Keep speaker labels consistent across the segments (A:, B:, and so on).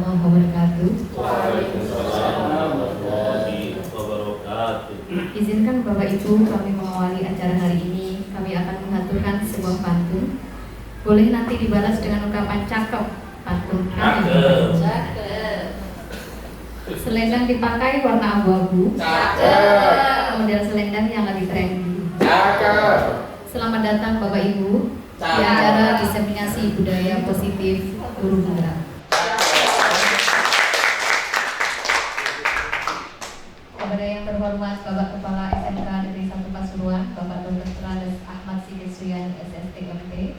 A: warahmatullahi wabarakatuh.
B: Waalaikumsalam warahmatullahi wabarakatuh.
A: Izinkan Bapak Ibu kami mengawali acara hari ini. Kami akan mengaturkan sebuah pantun. Boleh nanti dibalas dengan ungkapan cakep. Pantun kami.
C: Cakep.
A: Selendang dipakai warna abu-abu.
C: Cakep.
A: Model selendang yang lagi trendy.
C: Cakep.
A: Selamat datang Bapak Ibu di acara diseminasi budaya positif Guru Penggerak. Kepada yang terhormat Bapak Kepala SMK Negeri 1 Pasuruan, Bapak Dr. Trandes Ahmad Sigit Suyani SSTMT,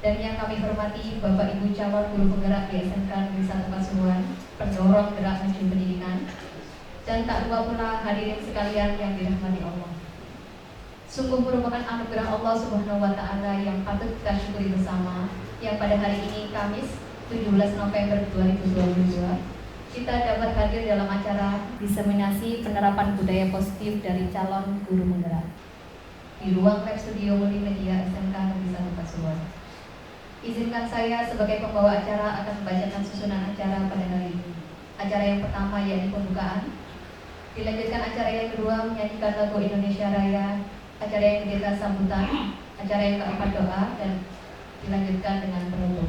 A: dan yang kami hormati Bapak Ibu calon guru penggerak di SMK Negeri 1 Pasuruan, pendorong gerak maju pendidikan, dan tak lupa pula hadirin sekalian yang dirahmati Allah. Sungguh merupakan anugerah Allah Subhanahu wa Ta'ala yang patut kita syukuri bersama, yang pada hari ini Kamis 17 November 2022 kita dapat hadir dalam acara diseminasi penerapan budaya positif dari calon guru penggerak di ruang lab studio multimedia SMK Negeri 1 Pasuruan. Izinkan saya sebagai pembawa acara akan membacakan susunan acara pada hari ini. Acara yang pertama yakni pembukaan, dilanjutkan acara yang kedua menyanyikan lagu Indonesia Raya, acara yang ketiga sambutan, acara yang keempat doa, dan dilanjutkan dengan penutup.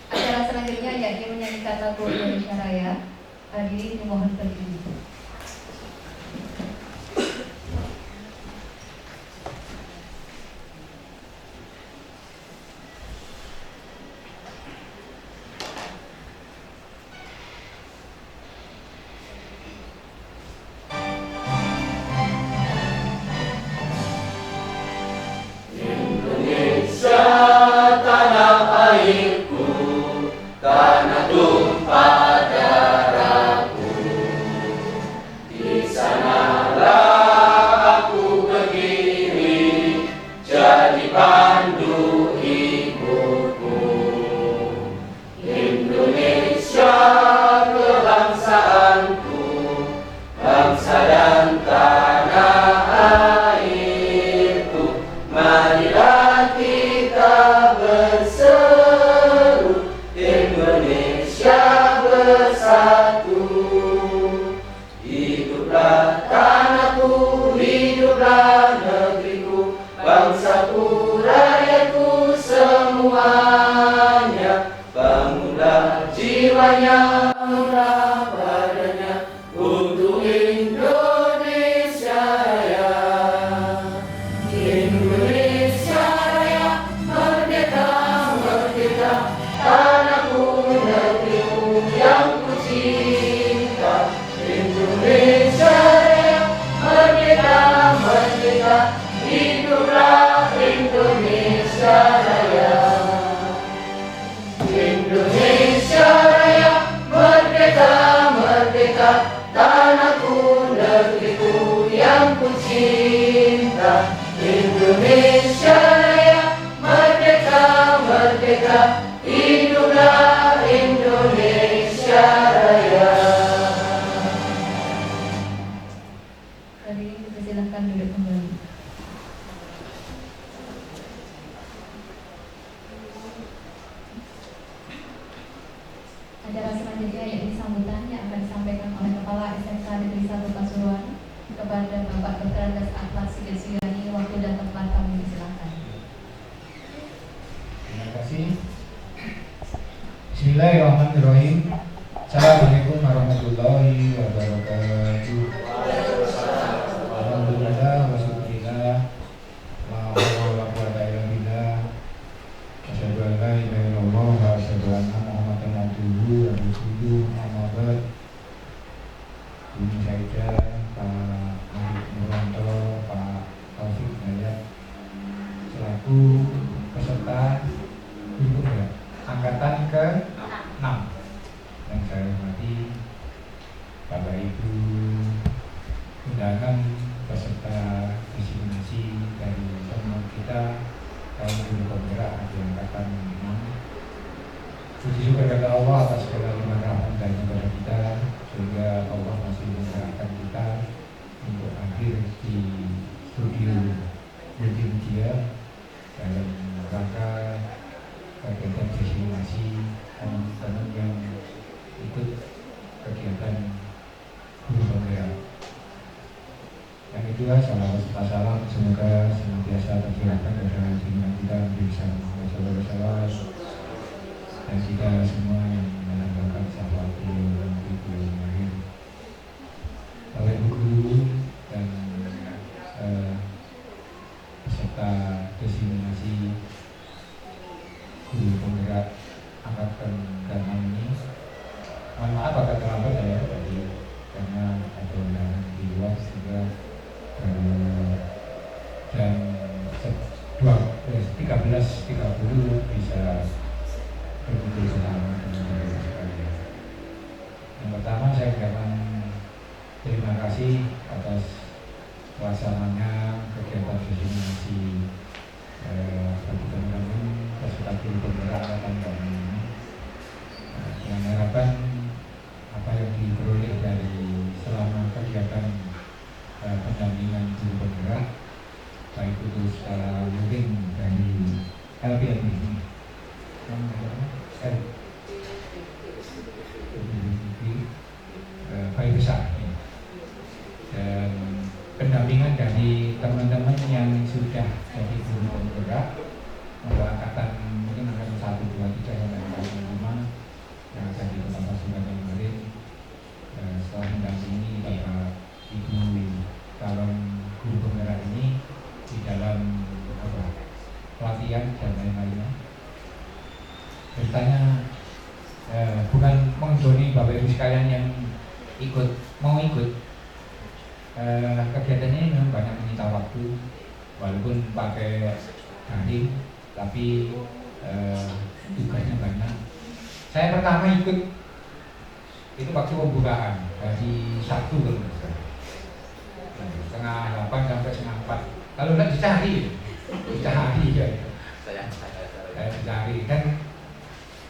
A: Acara selanjutnya yakni menyanyikan lagu Indonesia Raya. Hadirin dimohon berdiri. Acara selanjutnya yakni sambutan yang akan disampaikan oleh Kepala SMK Negeri 1 Pasuruan kepada Bapak Dr. Trandes Ahmad Sigit Suyani. Waktu dan tempat kami disilahkan.
D: Terima kasih. Bismillahirrahmanirrahim. Assalamualaikum warahmatullahi wabarakatuh. Alhamdulillah wa syukurillah. La haula wala quwwata illa billah. Asyhadu an la ilaha illallah wa asyhadu anna Muhammadan abduhu wa rasuluhu. Amma ba'd. Ini saja Pak Mahmud Nurwanto, Pak Taufik Hidayat selaku peserta ibu ya, angkatan ke-6 yang saya hormati Bapak Ibu undangan peserta diseminasi dari semua kita kaum guru penggerak di angkatan 6. Puji syukur kepada Allah atas segala limpahan rahmat dan kepada kita, sehingga Allah masih menggerakkan kita untuk hadir di studio multimedia dalam rangka kegiatan diseminasi teman-teman semua yang menambahkan sahabat dan ibu yang lain, Bapak Ibu guru dan peserta desiminasi guru penggerak angkatan dharma ini. Mohon maaf agak terlambat ya tadi karena ada undangan di luar sehingga jam 13.30 bisa berkumpul bersama teman-teman sekalian. Yang pertama saya ucapkan terima kasih atas pelaksananya kegiatan desiminasi bagi teman-teman peserta guru penggerak angkatan dharma ini. Dengan harapan apa yang diperoleh dari selama kegiatan pendampingan guru penggerak, baik itu secara luring dari LPM ini, baik besar, dan pendampingan dari teman-teman yang sudah jadi guru penggerak, angkatan mungkin angkatan 1, 2, 3 sampai angkatan 5 yang ada di Kota Pasuruan yang kemarin, setelah mendampingi Bapak Ibu calon guru penggerak ini di dalam pelatihan dan lain-lainnya. Bertanya bukan mengjoni Bapak Ibu sekalian yang mau ikut kegiatan ini memang banyak menyita waktu, walaupun pakai daring, tapi tugasnya banyak. Saya pertama ikut itu waktu pembukaan dari 1 kalau setengah 8 sampai setengah 4. Kalau enggak dicari ya. Saya dicari dan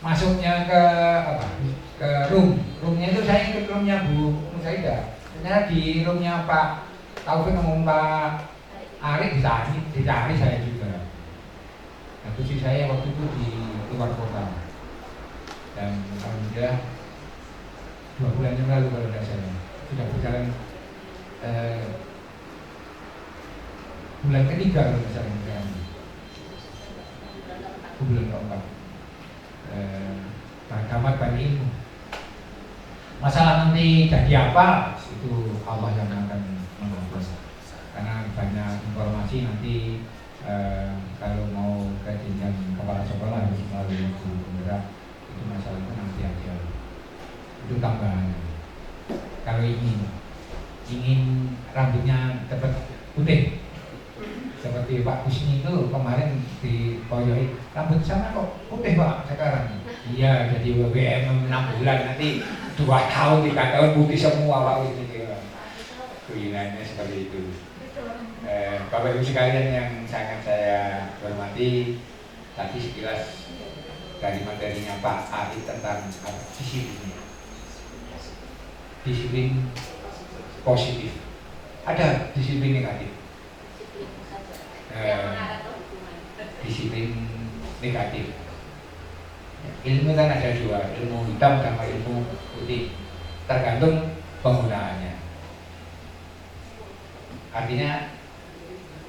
D: masuknya ke roomnya itu saya ikut roomnya Bu Musaidah. Ternyata di roomnya Pak Taufik ngomong Pak Arif dicari saya juga. Nah, posisi saya waktu itu di luar kota. Dan alhamdulillah 2 bulan yang lalu kalau tidak salah sudah berjalan bulan ketiga kalau tidak salah bulan keempat tamat ban ilmu. Masalah nanti jadi apa itu Allah yang akan mengatur, karena banyak informasi nanti kalau mau ke jenjang kepala sekolah harus melalui guru penggerak. Itu masalah itu nanti aja, itu tambahan. Kalau ingin rambutnya cepat putih seperti Pak Kusni itu kemarin di Koyoi, rambut sana kok putih Pak sekarang. Iya, jadi WBM 6 bulan, nanti 2 tahun 3 tahun putih semua Pak Kusni. Keinginannya seperti itu. Bapak Ibu sekalian yang sangat saya hormati, tadi sekilas dari materinya Pak Arif tentang disiplin positif, ada disiplin negatif. Disiplin negatif. Ilmu kan ada 2, ilmu hitam sama ilmu putih, tergantung penggunaannya. Artinya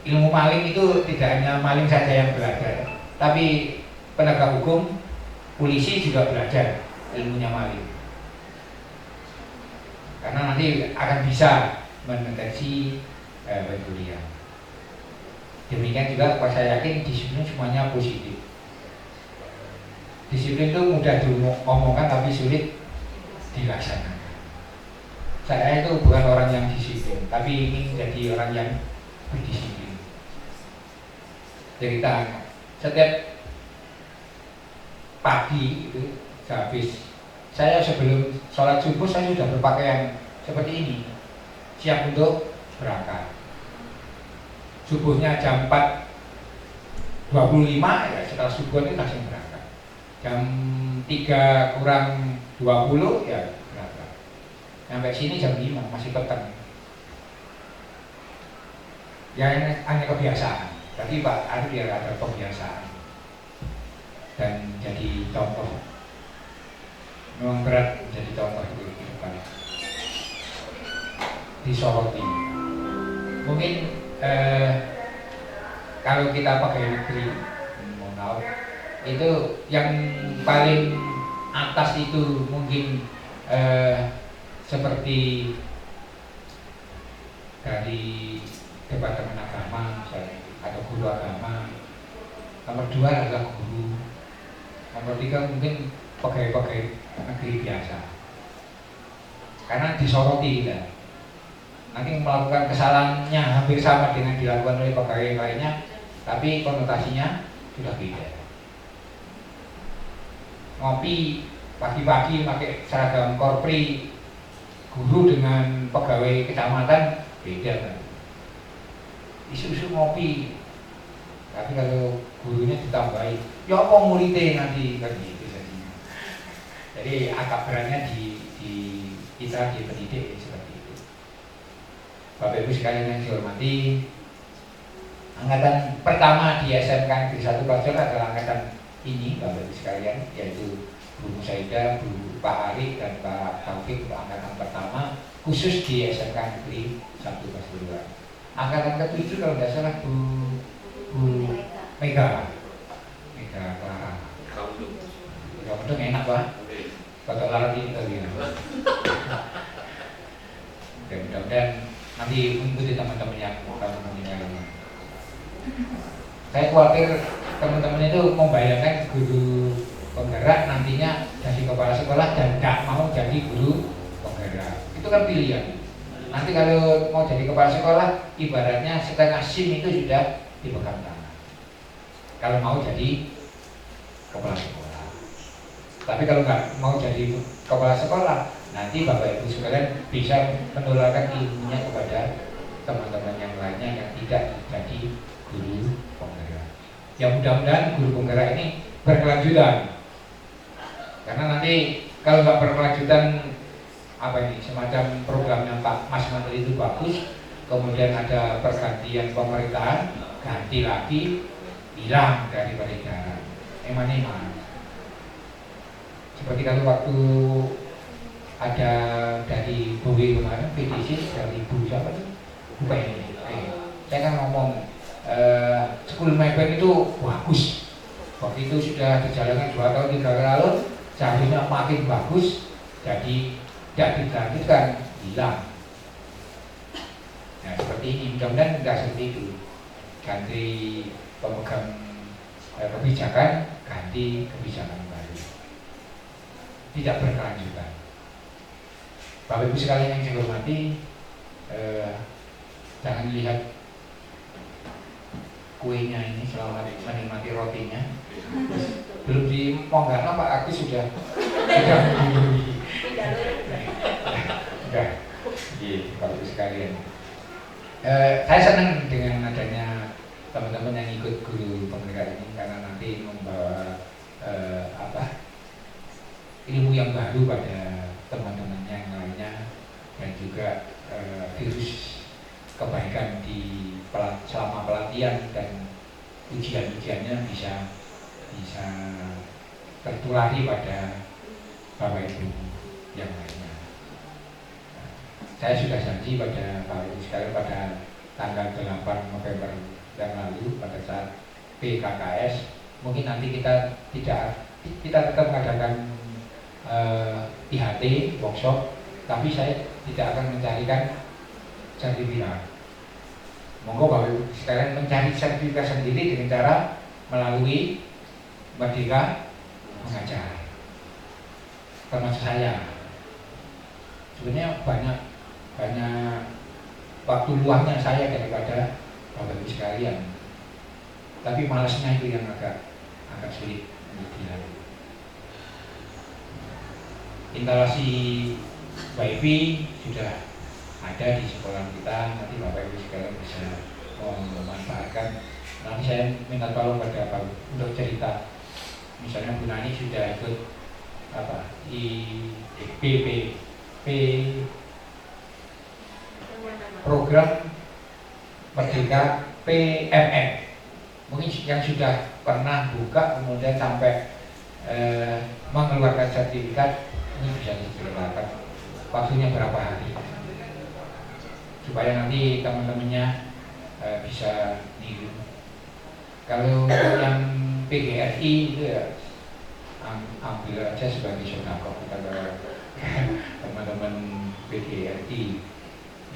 D: ilmu maling itu tidak hanya maling saja yang belajar, tapi penegak hukum, polisi juga belajar ilmunya maling. Karena nanti akan bisa mendeteksi pencurian. Demikian juga saya yakin disiplin semuanya positif. Disiplin itu mudah diomongkan tapi sulit dilaksanakan. Saya itu bukan orang yang disiplin, tapi ingin jadi orang yang berdisiplin. Cerita setiap pagi itu habis saya sebelum sholat subuh saya sudah berpakaian seperti ini, siap untuk berangkat. Subuhnya jam 4.25 ya, setelah subuh ini langsung berangkat. Jam 3 kurang 20 ya berangkat. Sampai sini jam 5 masih petang. Ya ini hanya kebiasaan. Tapi Pak Arif biar ada kebiasaan dan jadi contoh. Memang berat menjadi contoh itu di depan. Disoroti. Mungkin kalau kita pakai negeri, mohon maaf, itu yang paling atas itu mungkin seperti dari departemen agama misalnya, atau guru agama. Nomor 2 adalah guru. Nomor 3 mungkin pegawai-pegawai negeri biasa. Karena disoroti kita. Nanti melakukan kesalahannya hampir sama dengan dilakukan oleh pegawai lainnya, tapi konotasinya sudah beda. Ngopi pagi-pagi pakai seragam korpri, guru dengan pegawai kecamatan beda kan. Isu-isu ngopi, tapi kalau gurunya ditambahi, ya apa muridnya nanti kan gitu jadinya. Jadi agak beratnya di kita di pendidik seperti itu. Bapak Ibu sekalian yang dihormati, angkatan pertama di SMK Negeri 1 Pelajar adalah angkatan ini Bapak Ibu sekalian, yaitu Bu Musaidah, Bu Pak Ari dan Pak Taufik untuk angkatan pertama khusus di SMK Negeri 1 Pasuruan. Angkatan ke-7 kalau tidak salah Bu Mega Clara. Kamu enak Pak. Bapak lalat ini kali ya. Oke, mudah-mudahan nanti mengikuti teman-teman yang lainnya. Saya khawatir teman-teman itu membayangkan guru penggerak nantinya jadi kepala sekolah dan tidak mau jadi guru penggerak. Itu kan pilihan. Nanti kalau mau jadi kepala sekolah, ibaratnya setengah SIM itu sudah dipegang tangan. Kalau mau jadi kepala sekolah. Tapi kalau nggak mau jadi kepala sekolah, nanti Bapak Ibu sekalian bisa menularkan ilmunya kepada teman-teman yang lainnya yang tidak jadi guru penggerak. Ya mudah-mudahan guru penggerak ini berkelanjutan. Karena nanti kalau nggak berkelanjutan, apa ini, semacam programnya Pak Mas Menteri itu bagus, kemudian ada pergantian pemerintahan, ganti lagi, hilang dari peredaran. Eman-eman. Seperti kalau waktu ada dari Bowie kemarin, PDC dari Bu siapa itu? Bu Penny. Saya kan ngomong school mapping itu bagus. Waktu itu sudah dijalankan 2 tahun 3 tahun lalu, seharusnya makin bagus, jadi tidak dilanjutkan, hilang. Nah seperti ini, mudah-mudahan tidak seperti itu. Ganti pemegang kebijakan, ganti kebijakan baru. Tidak berkelanjutan. Bapak Ibu sekalian yang saya hormati, jangan lihat kuenya ini selama menikmati rotinya. Belum dimonggah Pak Agus sudah membeli. Sudah. Iya, Bapak Ibu sekalian. Saya senang dengan adanya teman-teman yang ikut guru penggerak ini karena nanti membawa ilmu yang baru pada teman-teman yang lainnya dan juga virus kebaikan selama pelatihan dan ujian-ujiannya bisa tertulari pada Bapak Ibu yang lainnya. Saya sudah janji pada Bapak Ibu sekalian pada tanggal 8 November yang lalu pada saat PKKS, mungkin nanti kita tetap mengadakan IHT workshop, tapi saya tidak akan mencarikan sertifikat. Monggo Bapak Ibu sekalian mencari sertifikat sendiri dengan cara melalui Merdeka Mengajar. Termasuk saya. Sebenarnya banyak waktu luangnya saya daripada Bapak Ibu sekalian. Tapi malasnya itu yang agak sulit dilalui. Instalasi WiFi sudah ada di sekolah kita, nanti Bapak Ibu sekalian bisa memanfaatkan. Nanti saya minta tolong pada Bapak untuk cerita, misalnya Bu Nani sudah ikut program Merdeka PMN, mungkin yang sudah pernah buka kemudian sampai mengeluarkan sertifikat. Ini bisa diceritakan waktunya berapa hari supaya nanti teman-temannya bisa niru. Kalau yang PGRI itu ya ambil aja sebagai sedekah kita ke teman-teman PGRI.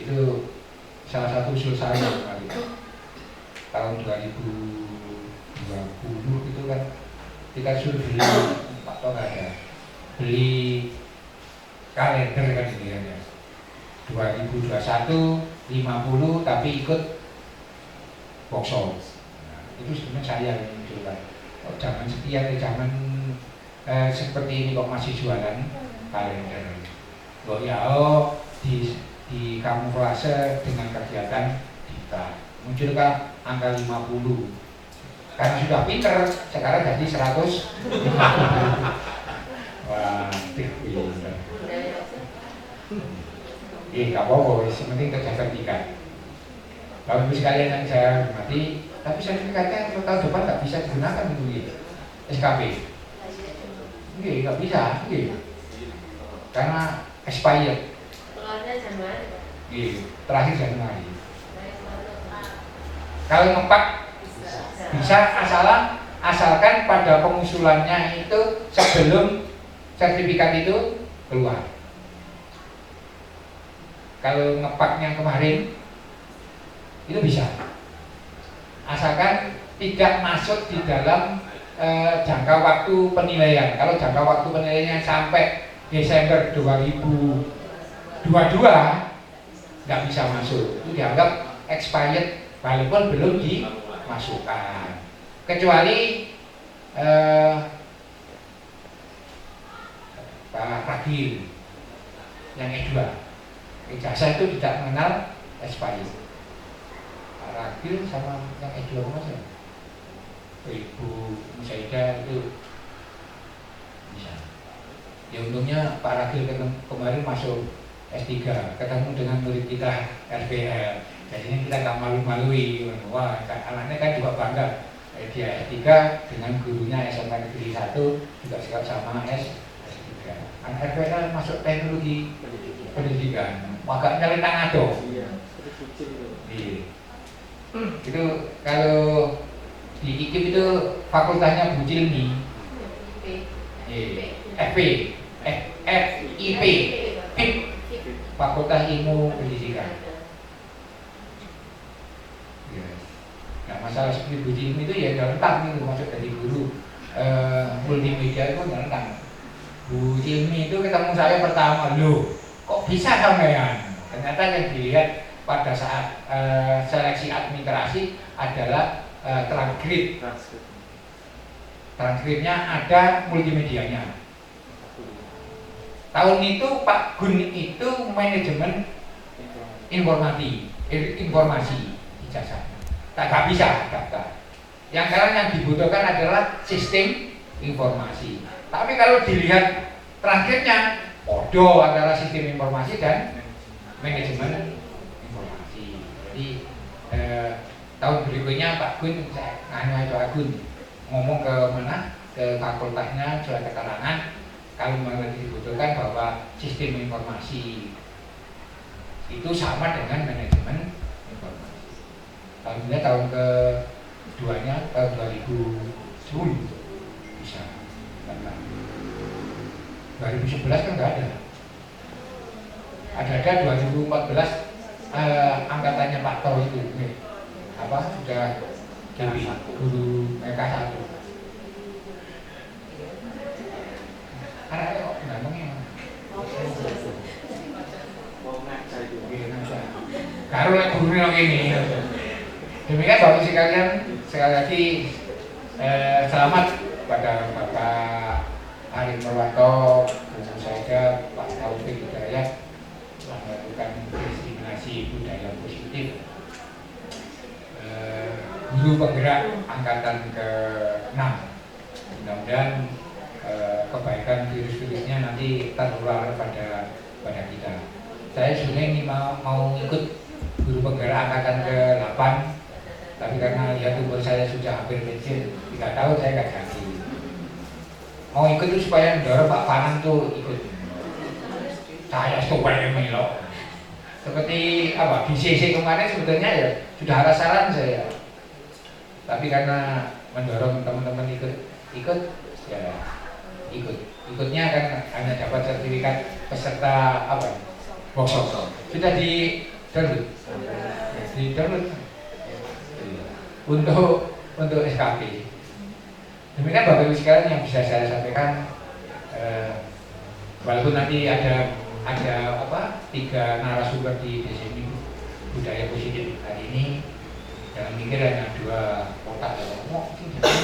D: Itu salah satu usul saya kali tahun 2020 itu kan kita suruh beli Pak Tok ada beli kalender kan gitu ya 2021 50 tapi ikut boxo. Nah, itu sebenarnya saya yang munculkan. Oh, zaman sekian zaman seperti ini kok masih jualan kalender. Oh ya, di kamuflase dengan kegiatan kita munculkan angka 50. Karena sudah pinter, sekarang jadi 100. Wah, pinter. Gak apa-apa, yang penting sertifikat. Bapak Ibu sekalian yang saya hormati, tapi sertifikatnya tahun depan nggak bisa digunakan itu gitu. SKP. Nggak bisa, gitu. Karena expired.
C: Keluarnya Januari.
D: Terakhir Januari. Kalau ngepak bisa asalkan pada pengusulannya itu sebelum sertifikat itu keluar. Kalau ngepaknya kemarin itu bisa, asalkan tidak masuk di dalam jangka waktu penilaian. Kalau jangka waktu penilaiannya sampai Desember 2022 nggak bisa masuk, itu dianggap expired walaupun belum dimasukkan, kecuali Pak Ragil yang E2. Ijazah itu tidak mengenal expired. Pak Ragil sama yang E2 mas ya? Ibu Musaidah itu bisa. Ya untungnya Pak Ragil kemarin masuk S3, ketemu dengan murid kita RPL. Jadinya kita nggak malu-malui. Wah, anaknya kan juga bangga. Dia S3 dengan gurunya SMA Negeri 1 juga sama S3. Anak RPL masuk teknologi pendidikan. Agak nyelentang ado. Iya. Itu kalau di IKIP itu fakultasnya Bu Cilmi. FP, FIP, Fakultas Ilmu Pendidikan. Nah, masalah seperti Bu Cilmi itu ya nyelentang itu masuk dari guru multimedia itu nyelentang. Bu Cilmi itu ketemu saya pertama, loh kok bisa sampean? Ternyata yang dilihat pada saat seleksi administrasi adalah transkrip. Transkripnya ada multimedianya. Tahun itu Pak Gun itu manajemen informasi ijazahnya. Tak bisa daftar. Yang sekarang yang dibutuhkan adalah sistem informasi. Tapi kalau dilihat transkripnya podo antara sistem informasi dan manajemen informasi. Jadi tahun berikutnya Pak Gun, Pak Gun ngomong ke mana, ke fakultasnya surat keterangan kalau memang dibutuhkan bahwa sistem informasi itu sama dengan manajemen informasi. Alhamdulillah tahun keduanya tahun 2010 bisa. 2011 kan nggak ada. Ada 2014 angkatannya Pak Tor itu, apa sudah jadi guru MK1. Karena kok ngomongnya karo lek gurune nang kene. Demikian Bapak sekalian, sekali lagi selamat pada Bapak Arif Marwanto, Bu Musaidah, Pak Taufik Hidayat telah melakukan destinasi budaya positif. Guru penggerak angkatan ke-6. Mudah-mudahan kebaikan virus-virusnya nanti tertular pada kita. Saya sebenarnya ini mau ikut guru penggerak angkatan ke-8, tapi karena lihat umur saya sudah hampir pensiun 3 tahun saya nggak jadi. Mau ikut itu supaya mendorong Pak Panan tuh ikut. Saya supaya melok. Seperti apa BCC kemarin sebetulnya ya sudah ada saran saya. Tapi karena mendorong teman-teman ikut ya ikutnya kan hanya dapat sertifikat peserta apa workshop sudah di download untuk SKP. Demikian Bapak Ibu sekalian yang bisa saya sampaikan, walaupun nanti ada tiga narasumber di sini budaya positif hari ini, jangan mikir hanya 2 kotak ya.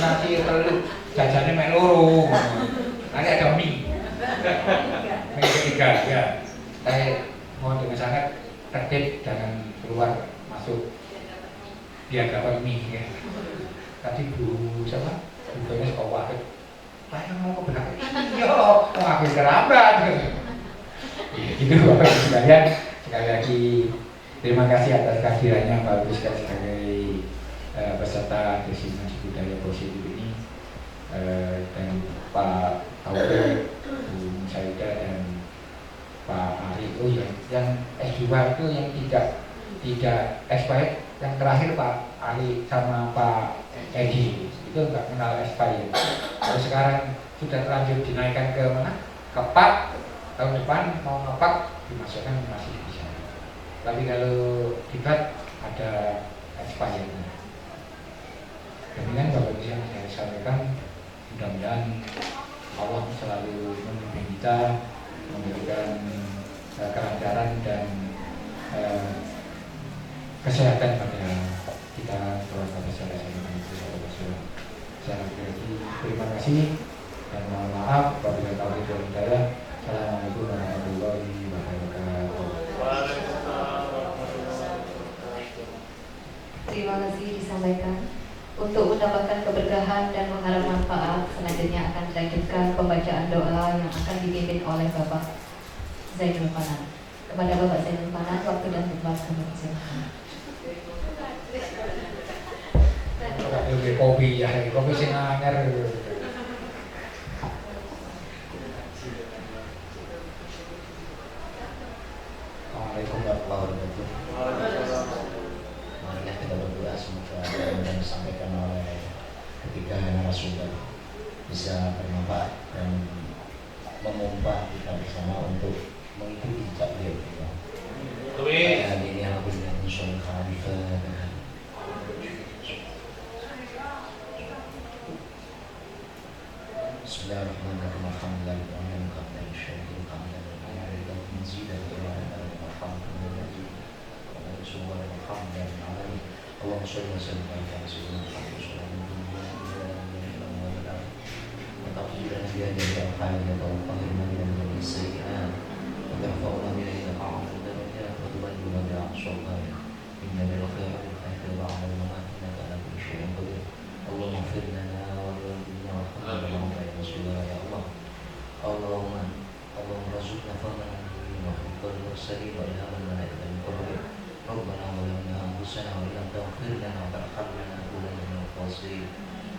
D: Nanti terlalu jajannya main loro, nanti ada mie ketiga ya. Saya mohon dengan sangat tertib, jangan keluar masuk biar dapat mie ya. Tadi Bu siapa? Bukannya sekolah saya mau ke belakang iya mau aku kerambat gitu Bapak Ibu sekalian. Sekali lagi terima kasih atas kehadirannya Pak Luis sebagai peserta destinasi budaya positif ini, dan Pak Taufik, Bu Saida dan Pak Ari. Oh yang S2 itu yang tidak expired, yang terakhir Pak Ali sama Pak Edi itu nggak kenal expired. Kalau sekarang sudah terlanjur dinaikkan ke mana? Ke PAK, tahun depan mau ngepak dimasukkan masih bisa. Tapi kalau dibat ada expirednya. Demikian Bapak Ibu yang saya sampaikan, mudah-mudahan Allah selalu memimpin kita, memberikan kelancaran dan kesehatan pada kita keluarga besar terima kasih dan mohon maaf apabila tahu itu saya. Assalamualaikum warahmatullahi wabarakatuh.
A: Terima kasih disampaikan. Untuk mendapatkan keberkahan dan mengharap manfaat, selanjutnya akan dilanjutkan pembacaan doa yang akan dipimpin oleh Bapak Zainul Fanan. Kepada Bapak Zainul Fanan, waktu dan tempat kami persilakan.
D: Kopi ya, kopi sing anyar.
E: Assalamualaikum warahmatullahi wabarakatuh. Marilah kita berdoa semoga apa yang disampaikan oleh ketiga narasumber bisa bermanfaat dan memompa kita bersama untuk mengikuti jejak beliau. Dan ini aku dengan insyaallah khalifah. Bismillahirrahmanirrahim. Alhamdulillah qabla syai'in qabla al-amri muzida wa alhamdulillah Allahumma shalli wa sallim ala sayyidina Muhammad wa taqabbal biha dari al-hayya wa tahirna min as-sayyi'at wa tarfa'una biha ila a'la darajat wa tuballighuna biha aqsal inna lil khairi wa ala al-mamati innaka ala kulli shay'in qadir. Allahumma ighfir lana wa liwalidina wa arhamna ya Rasulullah ya Allah. Allahumma razuqna fahman wa hifdhal mursalin wa ilhaman malaikatil muqarrabin. Rabbana zalamna anfusana wa illam taghfir lana wa tarhamna lanakunanna minal khasirin.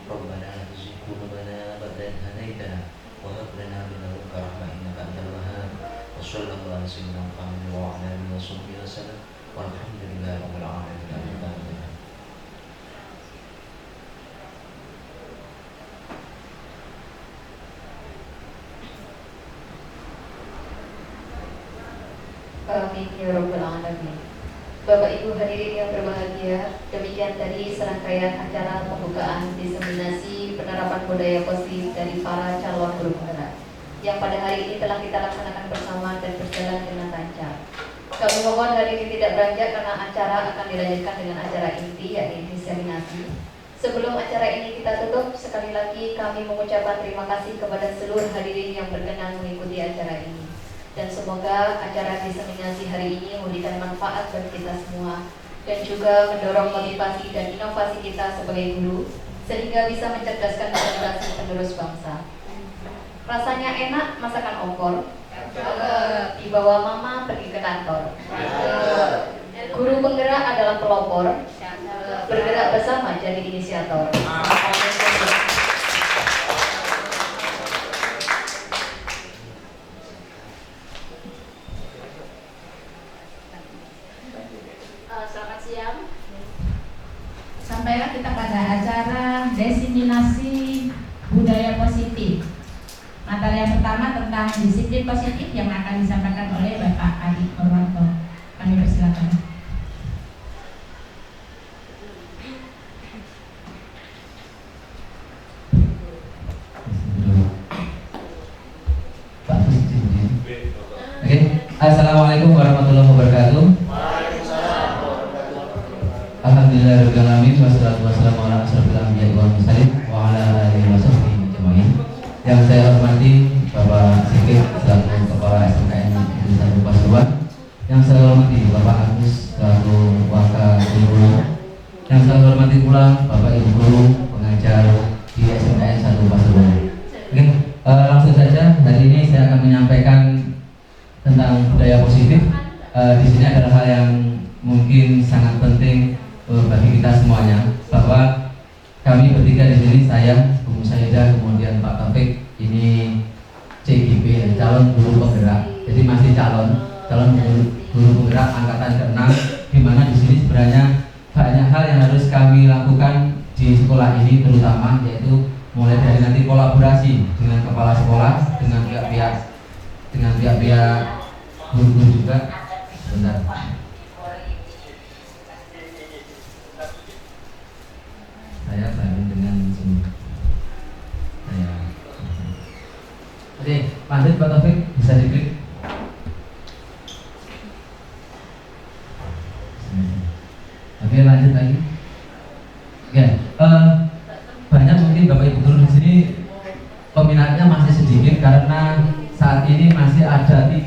E: Rabbana la tuzigh qulubana ba'da idh hadaytana wa hab lana min ladunka rahmah innaka antal wahhab. Wa sallallahu ala sayyidina Muhammad wa ala alihi wa sahbihi wasallam. Walhamdulillahi rabbil alamin.
A: Amin ya rabbal alamin. Bapak Ibu hadirin yang berbahagia, demikian tadi serangkaian acara pembukaan diseminasi penerapan budaya positif dari para calon guru penggerak yang pada hari ini telah kita laksanakan bersama dan berjalan dengan lancar. Kami mohon hari ini tidak beranjak karena acara akan dilanjutkan dengan acara inti, yakni diseminasi. Sebelum acara ini kita tutup, sekali lagi kami mengucapkan terima kasih kepada seluruh hadirin yang berkenan mengikuti acara ini. Dan semoga acara diseminasi hari ini memberikan manfaat bagi kita semua dan juga mendorong motivasi dan inovasi kita sebagai guru sehingga bisa mencerdaskan generasi penerus bangsa. Rasanya enak masakan opor, dibawa mama pergi ke kantor. Guru penggerak adalah pelopor, bergerak bersama jadi inisiator.
C: Selamat siang.
F: Sampailah kita pada acara diseminasi budaya positif. Mata positif yang akan disampaikan oleh Bapak Adi Purwanto. Kami persilakan.
G: Oke, Assalamualaikum warahmatullahi wabarakatuh. Alhamdulillahirabbil alamin wassalatu wassalamu ala asyrofil anbiya'i wal mursalin wa ala alihi wasahbihi ajmain. Yang saya hormati Bapak Sigit selaku Kepala SMKN Negeri 1 Pasuruan. Yang saya hormati Bapak Agus selaku Wakaguru. Yang saya hormati pula Bapak Ibu guru pengajar di SMKN 1 Pasuruan. Oke, langsung saja hari ini saya akan menyampaikan tentang budaya positif. Di sini adalah hal yang mungkin sangat penting bagi kita semuanya, bahwa kami bertiga di sini, saya, Bu Musaidah, kemudian Pak Taufik, ini CGP, calon guru penggerak. Jadi masih calon guru penggerak angkatan ke-6, di mana di sini sebenarnya banyak hal yang harus kami lakukan di sekolah ini, terutama yaitu mulai dari nanti kolaborasi dengan kepala sekolah, dengan pihak-pihak guru-guru juga. Sebentar. Saya bangun dengan Zoom. Oke, lanjut Pak Taufik, bisa diklik. Oke, lanjut lagi. Oke, banyak mungkin Bapak Ibu guru di sini peminatnya masih sedikit karena saat ini masih ada 4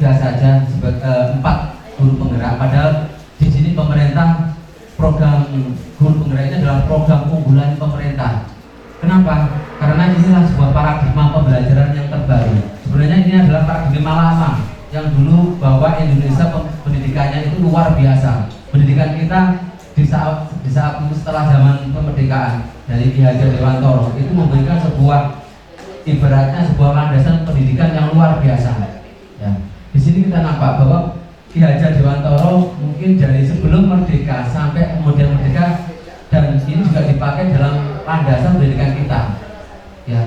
G: guru penggerak. Padahal di sini pemerintah program guru penggerak ini adalah program unggulan pemerintah. Kenapa? Karena inilah sebuah paradigma pembelajaran yang terbaru. Sebenarnya ini adalah paradigma lama yang dulu bahwa Indonesia pendidikannya itu luar biasa. Pendidikan kita di saat itu setelah zaman kemerdekaan dari Ki Hajar Dewantoro itu memberikan sebuah ibaratnya sebuah landasan pendidikan yang luar biasa. Ya. Di sini kita nampak bahwa Ki Hajar Dewantoro mungkin dari sebelum merdeka sampai kemudian merdeka, dan ini juga dipakai dalam landasan pendidikan kita. Ya,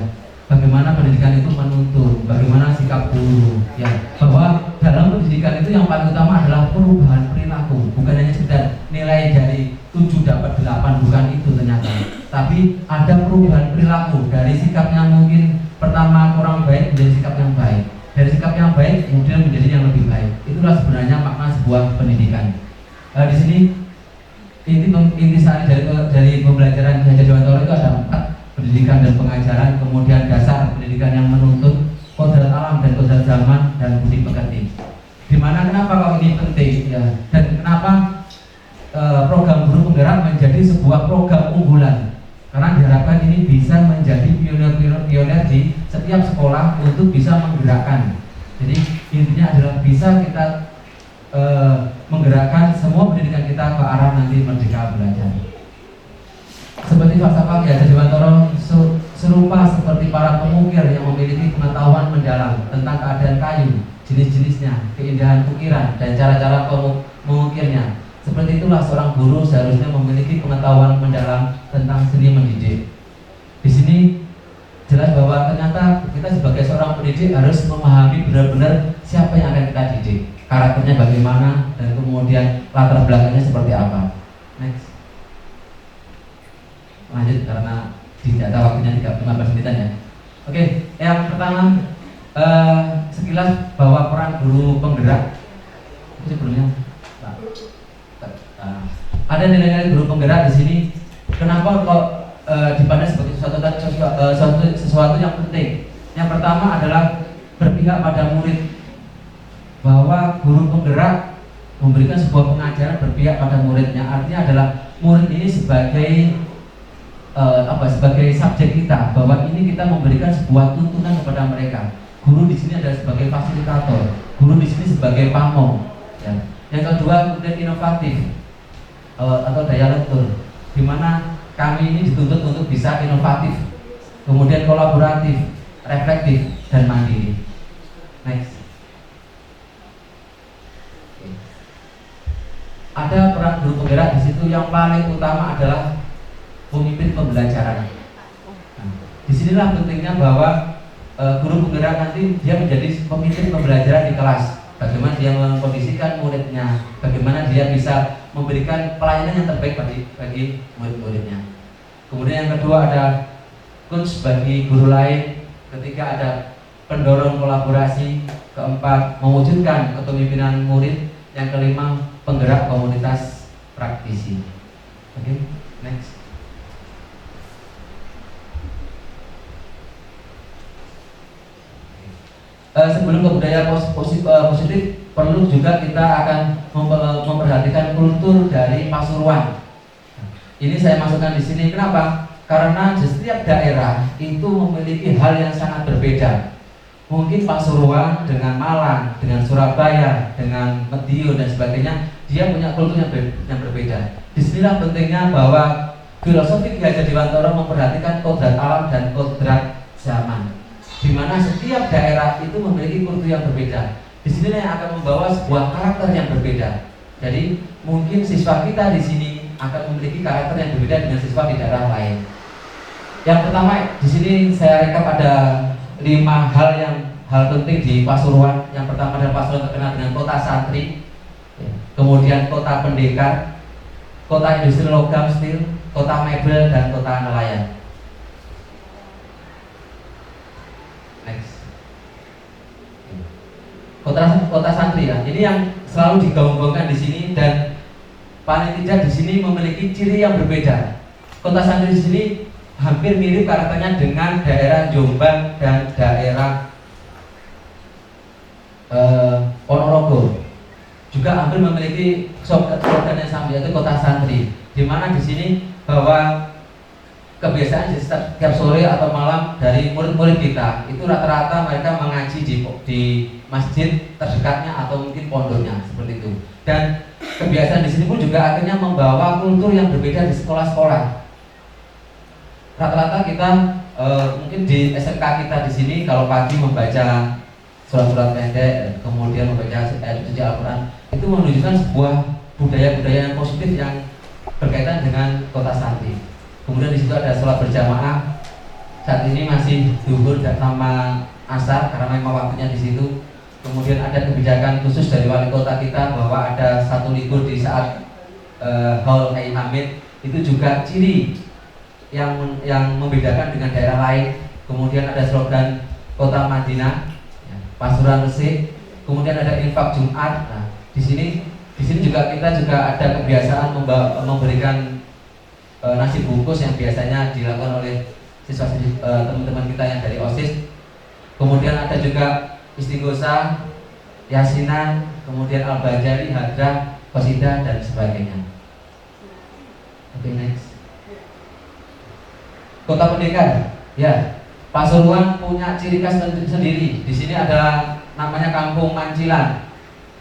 G: bagaimana pendidikan itu menuntun, bagaimana sikap guru, ya, bahwa dalam pendidikan itu yang paling utama adalah perubahan perilaku, bukan hanya sekedar nilai dari 7 dapat 8, bukan itu ternyata, tapi ada perubahan perilaku dari sikap yang mungkin pertama kurang baik menjadi sikap yang baik, dari sikap yang baik kemudian menjadi yang lebih baik. Itulah sebenarnya makna sebuah pendidikan. Di sini intisari dari pembelajaran Ki Hajar Dewantoro itu ada 4: pendidikan dan pengajaran, kemudian dasar pendidikan yang menuntun, kodrat alam dan kodrat zaman, dan budi pekerti. Dimana kenapa kalau ini penting, ya, dan kenapa program guru penggerak menjadi sebuah program unggulan, karena diharapkan ini bisa menjadi pionir di setiap sekolah untuk bisa menggerakkan. Jadi intinya adalah bisa kita menggerakkan semua pendidikan kita ke arah nanti merdeka belajar. Seperti falsafah Ki Hajar Dewantoro, serupa seperti para pengukir yang memiliki pengetahuan mendalam tentang keadaan kayu, jenis-jenisnya, keindahan ukiran, dan cara-cara mengukirnya. Seperti itulah seorang guru seharusnya memiliki pengetahuan mendalam tentang seni mendidik. Di sini jelas bahwa ternyata kita sebagai seorang pendidik harus memahami benar-benar siapa yang akan kita didik, karakternya bagaimana, dan kemudian latar belakangnya seperti apa. Next. Lanjut karena di data waktunya 15 menitan ya. Oke, yang pertama sekilas bahwa peran guru penggerak sebelumnya ada nilai-nilai guru penggerak di sini. Kenapa kok dipandang sebagai sesuatu yang penting? Yang pertama adalah berpihak pada murid, bahwa guru penggerak memberikan sebuah pengajaran berpihak pada muridnya. Artinya adalah murid ini sebagai sebagai subjek kita, bahwa ini kita memberikan sebuah tuntunan kepada mereka. Guru di sini adalah sebagai fasilitator, guru di sini sebagai pamong. Ya. Yang kedua kemudian inovatif atau daya lentur, di mana kami ini dituntut untuk bisa inovatif, kemudian kolaboratif, reflektif, dan mandiri. Next. Ada peran guru penggerak di situ. Yang paling utama adalah pemimpin pembelajaran. Nah, disinilah pentingnya bahwa guru penggerak nanti dia menjadi pemimpin pembelajaran di kelas. Bagaimana dia mengkondisikan muridnya, bagaimana dia bisa memberikan pelayanan yang terbaik bagi murid-muridnya. Kemudian yang kedua ada coach bagi guru lain, ketiga ada pendorong kolaborasi, keempat mewujudkan kepemimpinan murid, yang kelima penggerak komunitas praktisi. Oke, next. Sebelum ke budaya positif, perlu juga kita akan memperhatikan kultur dari Pasuruan. Ini saya masukkan di sini. Kenapa? Karena di setiap daerah itu memiliki hal yang sangat berbeda. Mungkin Pasuruan dengan Malang, dengan Surabaya, dengan Madiun dan sebagainya, dia punya kultur yang berbeda. Disinilah pentingnya bahwa filosofi Ki Hajar Dewantara memperhatikan kodrat alam dan kodrat zaman, di mana setiap daerah itu memiliki kultur yang berbeda. Di sini yang akan membawa sebuah karakter yang berbeda. Jadi mungkin siswa kita di sini akan memiliki karakter yang berbeda dengan siswa di daerah lain. Yang pertama di sini saya rekap ada 5 hal penting di Pasuruan. Yang pertama adalah Pasuruan terkenal dengan kota santri, kemudian kota pendekar, kota industri logam steel, kota mebel dan kota nelayan. Next. Kota santri ya. Ini yang selalu digaung-gaungkan di sini dan paling tidak di sini memiliki ciri yang berbeda. Kota santri di sini hampir mirip karakternya dengan daerah Jombang dan daerah Ponorogo. Juga hampir memiliki slogan yang sama, yaitu kota santri. Di mana di sini bahwa kebiasaan setiap sore atau malam dari murid-murid kita itu rata-rata mereka mengaji di masjid terdekatnya atau mungkin pondoknya seperti itu. Dan kebiasaan di sini pun juga akhirnya membawa kultur yang berbeda di sekolah-sekolah. Rata-rata kita mungkin di SMK kita di sini kalau pagi membaca surat-surat pendek, kemudian membaca ayat suci Al-Quran, itu menunjukkan sebuah budaya-budaya yang positif yang berkaitan dengan kota santri. Kemudian di situ ada sholat berjamaah. Saat ini masih zuhur sama asar karena memang waktunya di situ. Kemudian ada kebijakan khusus dari wali kota kita bahwa ada 1 libur di saat Haul Kiai Hamid. Itu juga ciri yang membedakan dengan daerah lain. Kemudian ada slogan kota Madinah, Pasuruan Resik. Kemudian ada infak Jumat. Nah, di sini juga kita juga ada kebiasaan memberikan nasi bungkus yang biasanya dilakukan oleh siswa-siswi teman-teman kita yang dari OSIS. Kemudian ada juga istighosah, yasinan, kemudian al-bajari, hadrah, qasidah dan sebagainya. Oke, next. Kota pendekar, ya. Pasuruan punya ciri khas sendiri. Di sini ada namanya Kampung Mancilan,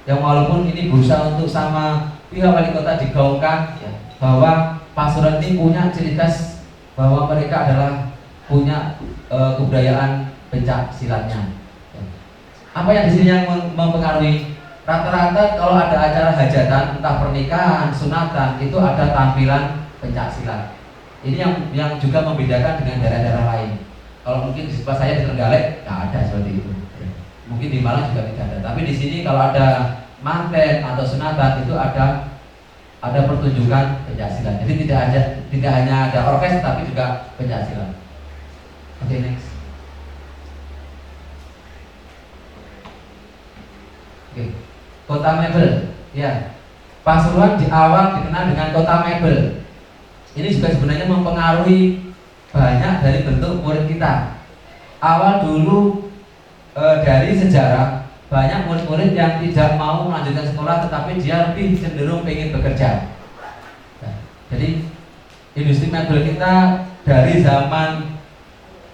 G: yang walaupun ini berusaha untuk sama pihak wali kota digaungkan ya, bahwa Pasuruan ini punya ciri khas bahwa mereka adalah punya kebudayaan pencak silatnya. Apa yang di sini yang mempengaruhi? Rata-rata kalau ada acara hajatan, entah pernikahan, sunatan, itu ada tampilan pencak silat. Ini yang juga membedakan dengan daerah-daerah lain. Kalau mungkin di sebelah saya di Trenggalek nggak ada seperti itu. Mungkin di Malang juga tidak ada. Tapi di sini kalau ada manten atau sunatan itu ada pertunjukan pencaksilat. Jadi tidak hanya ada orkes tapi juga pencaksilat. Oke, next. Oke. Kota mebel. Ya. Pasuruan di awal dikenal dengan kota mebel. Ini juga sebenarnya mempengaruhi banyak dari bentuk murid kita. Awal dulu dari sejarah banyak murid-murid yang tidak mau melanjutkan sekolah tetapi dia lebih cenderung ingin bekerja. Nah, jadi industri mebel kita dari zaman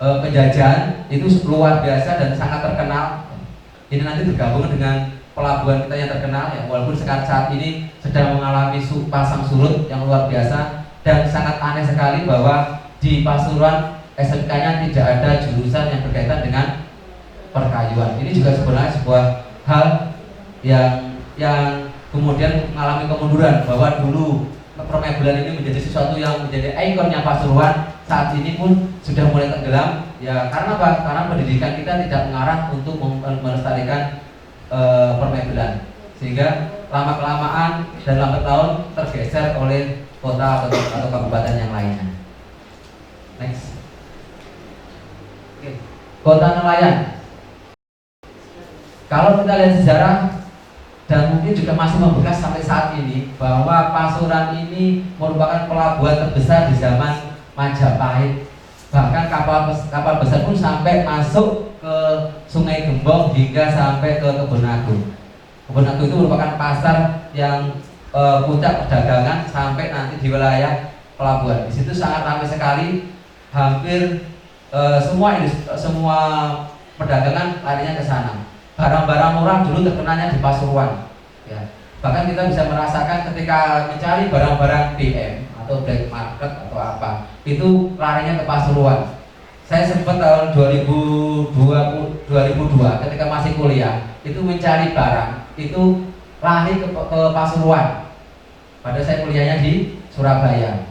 G: penjajahan itu luar biasa dan sangat terkenal. Ini nanti bergabung dengan pelabuhan kita yang terkenal ya, walaupun sekarang saat ini sedang mengalami pasang surut yang luar biasa. Dan sangat aneh sekali bahwa di Pasuruan SMK-nya tidak ada jurusan yang berkaitan dengan perkayuan. Ini juga sebenarnya sebuah hal yang kemudian mengalami kemunduran, bahwa dulu permebelan ini menjadi sesuatu yang menjadi ikonnya Pasuruan, saat ini pun sudah mulai tenggelam Ya karena apa? Karena pendidikan kita tidak mengarah untuk melestarikan permebelan, sehingga lama kelamaan dan lambat laun tergeser oleh kota atau kabupaten yang lainnya. Next. Oke. Kota nelayan. Kalau kita lihat sejarah dan mungkin juga masih membekas sampai saat ini, bahwa Pasuruan ini merupakan pelabuhan terbesar di zaman Majapahit. Bahkan kapal besar pun sampai masuk ke Sungai Gembong hingga sampai ke Kebun Agung. Kebun Agung itu merupakan pasar yang puncak perdagangan sampai nanti di wilayah pelabuhan. Di situ sangat ramai sekali, hampir semua perdagangan larinya ke sana. Barang-barang murah dulu terkenalnya di Pasuruan. Ya. Bahkan kita bisa merasakan ketika mencari barang-barang BM atau black market atau apa, itu larinya ke Pasuruan. Saya sempat tahun 2002 ketika masih kuliah, itu mencari barang, itu lari ke Pasuruan. Padahal saya kuliahnya di Surabaya,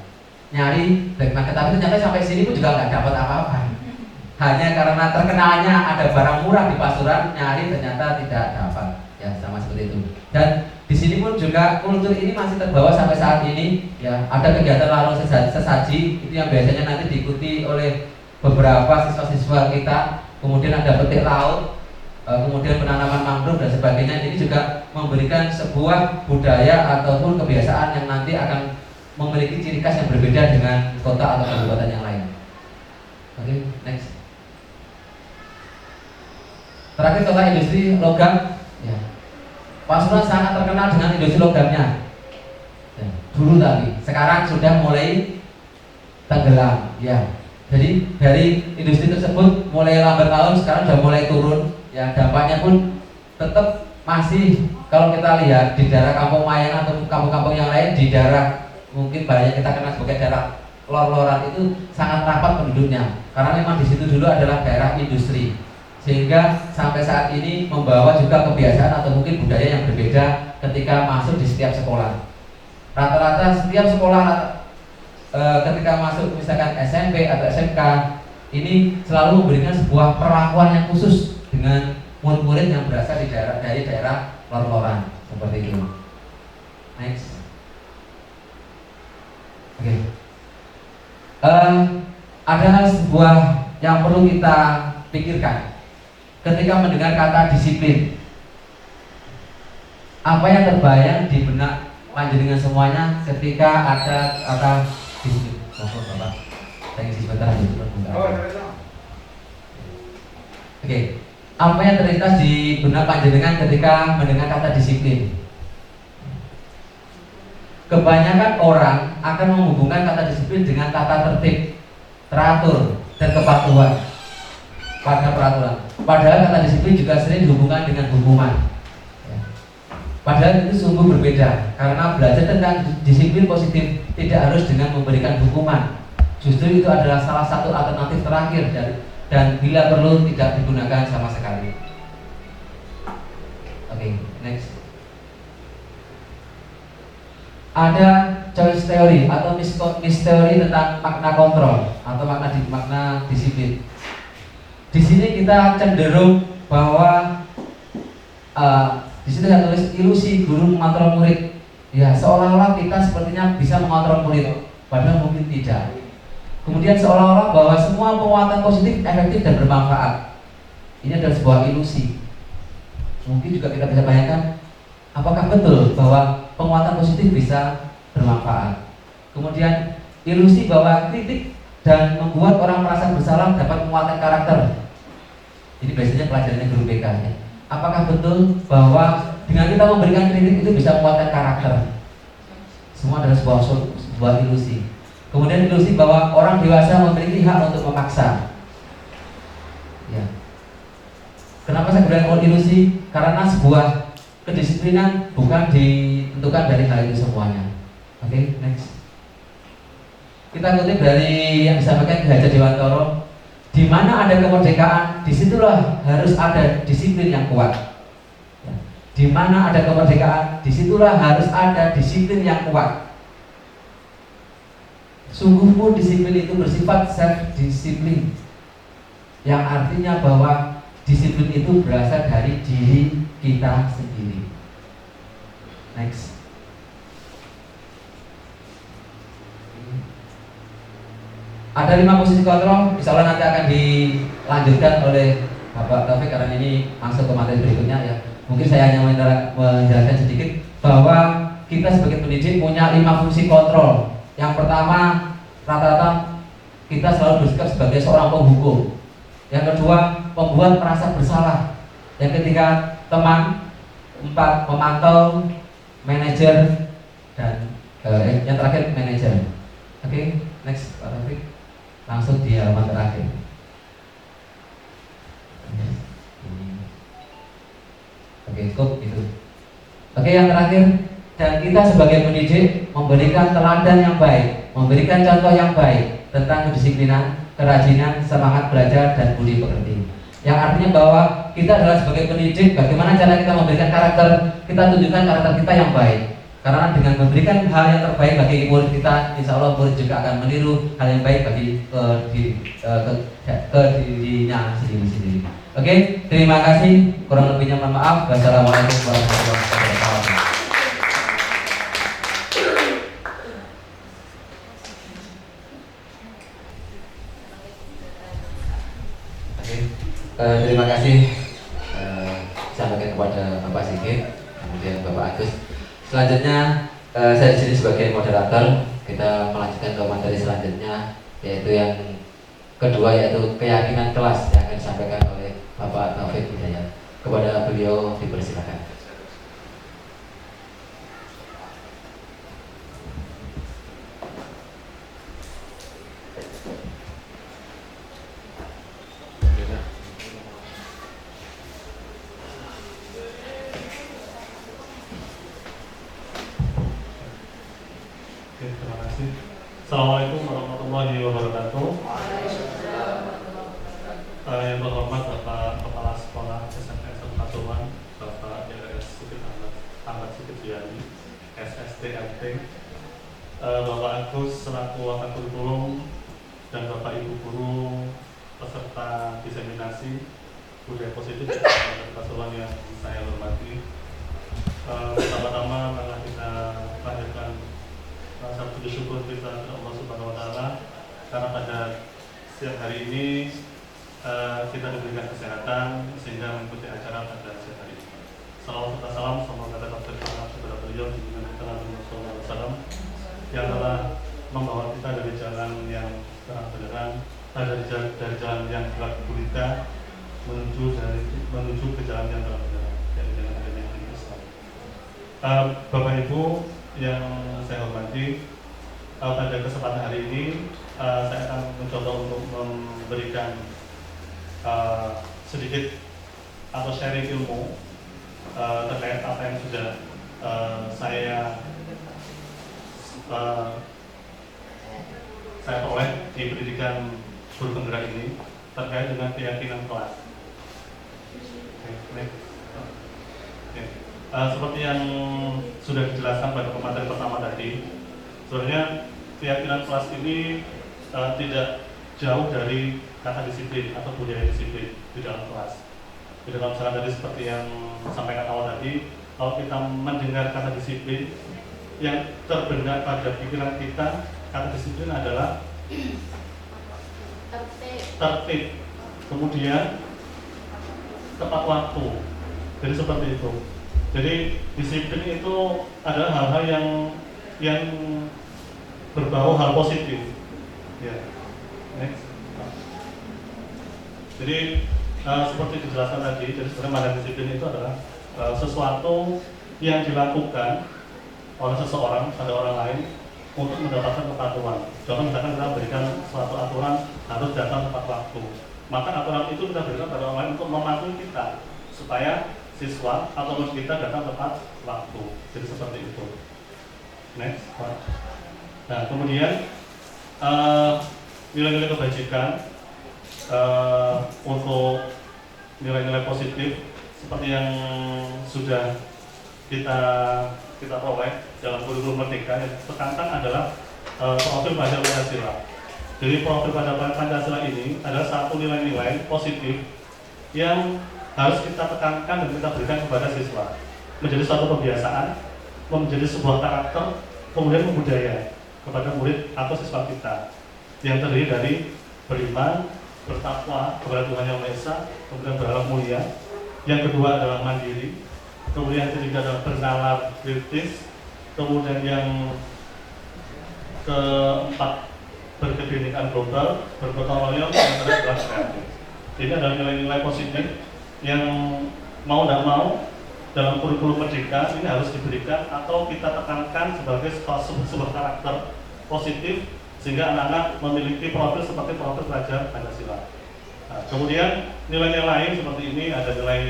G: nyari black market, tapi ternyata sampai sini pun juga nggak dapat apa-apa. Hanya karena terkenalnya ada barang murah di Pasuruan, nyari ternyata tidak dapat. Ya sama seperti itu. Dan di sini pun juga kultur ini masih terbawa sampai saat ini. Ya ada kegiatan lalu sesaji itu yang biasanya nanti diikuti oleh beberapa siswa-siswa kita. Kemudian ada petik laut, kemudian penanaman mangrove dan sebagainya. Ini juga memberikan sebuah budaya ataupun kebiasaan yang nanti akan memiliki ciri khas yang berbeda dengan kota atau kabupaten yang lain. Oke, next. Terakhir kota industri logam. Ya. Pasuruan sangat terkenal dengan industri logamnya. Ya. Dulu tadi, sekarang sudah mulai tenggelam. Ya. Jadi dari industri tersebut mulai lambat laun sekarang sudah mulai turun. Ya, dampaknya pun tetap masih kalau kita lihat di daerah Kampung Mayan atau kampung-kampung yang lain, di daerah mungkin banyak kita kenal sebagai daerah lor-loran, itu sangat rapat penduduknya karena memang di situ dulu adalah daerah industri, sehingga sampai saat ini membawa juga kebiasaan atau mungkin budaya yang berbeda ketika masuk di setiap sekolah. Rata-rata setiap sekolah ketika masuk misalkan SMP atau SMK ini selalu memberikan sebuah perlakuan yang khusus dengan murid-murid yang berasal dari daerah lor-loran seperti itu. Next. Oke. Ada sebuah yang perlu kita pikirkan ketika mendengar kata disiplin. Apa yang terbayang di benak panjenengan semuanya ketika ada kata disiplin? Bapak, saya isi sebentar. Oke. Apa yang terlintas di benak panjenengan ketika mendengar kata disiplin? Kebanyakan orang akan menghubungkan kata disiplin dengan tata tertib, teratur, dan kepatuhan pada peraturan. Padahal kata disiplin juga sering dihubungkan dengan hukuman. Padahal itu sungguh berbeda, karena belajar tentang disiplin positif tidak harus dengan memberikan hukuman. Justru itu adalah salah satu alternatif terakhir dan bila perlu tidak digunakan sama sekali. Oke, next. Ada choice theory atau misteori tentang makna kontrol atau makna disiplin. Di sini kita cenderung bahwa di sini saya tulis ilusi guru mengontrol murid. Ya, seolah-olah kita sepertinya bisa mengontrol murid, padahal mungkin tidak. Kemudian seolah-olah bahwa semua penguatan positif efektif dan bermanfaat. Ini adalah sebuah ilusi. Mungkin juga kita bisa bayangkan, apakah betul bahwa penguatan positif bisa bermanfaat? Kemudian ilusi bahwa kritik dan membuat orang merasa bersalah dapat menguatkan karakter. Ini biasanya pelajarannya guru BK ya. Apakah betul bahwa dengan kita memberikan kritik itu bisa menguatkan karakter? Semua adalah sebuah ilusi. Kemudian ilusi bahwa orang dewasa memiliki hak untuk memaksa. Ya. Kenapa saya bilang ilusi? Karena sebuah kedisiplinan bukan ditentukan dari hal itu semuanya. Oke, next. Kita kutip dari yang disampaikan Ki Hajar Dewantara, di mana ada kemerdekaan, disitulah harus ada disiplin yang kuat. Ya. Di mana ada kemerdekaan, disitulah harus ada disiplin yang kuat. Sungguh pun disiplin itu bersifat self disiplin. yang artinya bahwa disiplin itu berasal dari diri kita sendiri. Next. Ada 5 posisi kontrol, insya Allah nanti akan dilanjutkan oleh Bapak Taufik karena ini langsung ke materi berikutnya ya. Mungkin saya hanya menjelaskan sedikit bahwa kita sebagai pendidik punya 5 fungsi kontrol. Yang pertama, rata-rata kita selalu bersikap sebagai seorang penghukum. Yang kedua, membuat merasa bersalah. Yang ketiga, teman. 4, memantau, manajer, dan yang terakhir manajer. Oke, next Pak Taufik. Langsung di halaman terakhir. Oke, cukup itu. Oke, yang terakhir, dan kita sebagai pendidik memberikan teladan yang baik, memberikan contoh yang baik tentang kedisiplinan, kerajinan, semangat belajar, dan budi pekerti. Yang artinya bahwa kita adalah sebagai pendidik, bagaimana cara kita memberikan karakter, kita tunjukkan karakter kita yang baik. Karena dengan memberikan hal yang terbaik bagi murid kita, insya Allah murid juga akan meniru hal yang baik bagi dirinya sendiri-sendiri. Oke, terima kasih. Kurang lebihnya mohon maaf. Wassalamualaikum warahmatullahi wabarakatuh. Oke, terima kasih. Sampaikan kepada Bapak Sigit, kemudian Bapak Agus. Selanjutnya saya di sini sebagai moderator. Kita melanjutkan ke materi selanjutnya, yaitu yang kedua, yaitu keyakinan kelas yang akan disampaikan oleh Bapak Taufik Hidayat. Kepada beliau dipersilakan.
B: Terima kasih. Assalamualaikum warahmatullahi wabarakatuh. Yang terhormat Bapak Kepala Sekolah SMK Pasuruan, Bapak DRS Sigit Ahmad Sigit Suyani, SSTMT, Bapak Agus selaku Wakil Kurikulum, dan Bapak Ibu Guru peserta diseminasi budaya positif di Pasuruan yang saya hormati. Pertama-tama marilah kita panjatkan rasa puji syukur kita kepada Allah Subhanahu wa Ta'ala karena pada siang hari ini kita diberikan kesehatan sehingga mengikuti acara pada siang hari ini. Salam serta salam semoga tetap tercurah kepada beliau di dunia kita Nabi Muhammad SAW yang telah membawa kita dari jalan yang terang-benderang, dari jalan yang gelap gulita menuju ke jalan yang terang-benderang, dari jalan yang Islam. Bapak Ibu yang saya hormati, pada kesempatan hari ini saya akan mencoba untuk memberikan sedikit atau sharing ilmu terkait apa yang sudah saya peroleh di pendidikan guru penggerak ini terkait dengan keyakinan kelas. Seperti yang sudah dijelaskan pada materi pertama tadi, sebenarnya keyakinan kelas ini tidak jauh dari kata disiplin atau budaya disiplin di dalam kelas. Di dalam misalkan tadi seperti yang sampaikan awal tadi, kalau kita mendengar kata disiplin, yang terbenak pada pikiran kita, kata disiplin adalah tertib, kemudian tepat waktu. Jadi seperti itu. Jadi disiplin itu adalah hal-hal yang berbau hal positif. Ya. Next. Jadi seperti dijelaskan tadi, jadi sebenarnya mandat disiplin itu adalah sesuatu yang dilakukan oleh seseorang pada orang lain untuk mendapatkan kepatuhan. Contoh misalkan kita berikan suatu aturan harus datang tepat waktu, maka aturan itu kita berikan pada orang lain untuk mematuhi kita supaya siswa atau murid kita datang tepat waktu. Jadi seperti itu. Next. Nah, kemudian nilai-nilai kebajikan untuk nilai-nilai positif seperti yang sudah kita peroleh dalam kurikulum Merdeka yang tekankan adalah profil belajar Pancasila. Jadi profil pada Pancasila ini adalah satu nilai-nilai positif yang harus kita tekankan dan kita berikan kepada siswa, menjadi suatu kebiasaan, menjadi sebuah karakter, kemudian budaya kepada murid atau siswa kita yang terdiri dari beriman, bertakwa kepada Tuhan Yang Maha Esa, kemudian berakhlak mulia. Yang kedua adalah mandiri, kemudian yang ketiga adalah bernalar kritis, kemudian yang keempat berkebinekaan global, bergotong royong, yang terakhir adalah kreatif. Ini adalah nilai-nilai positif yang mau tidak mau dalam kurikulum merdeka ini harus diberikan atau kita tekankan sebagai sebuah karakter positif sehingga anak-anak memiliki profil seperti profil pelajar Pancasila. Nah, kemudian nilai-nilai lain seperti ini ada nilai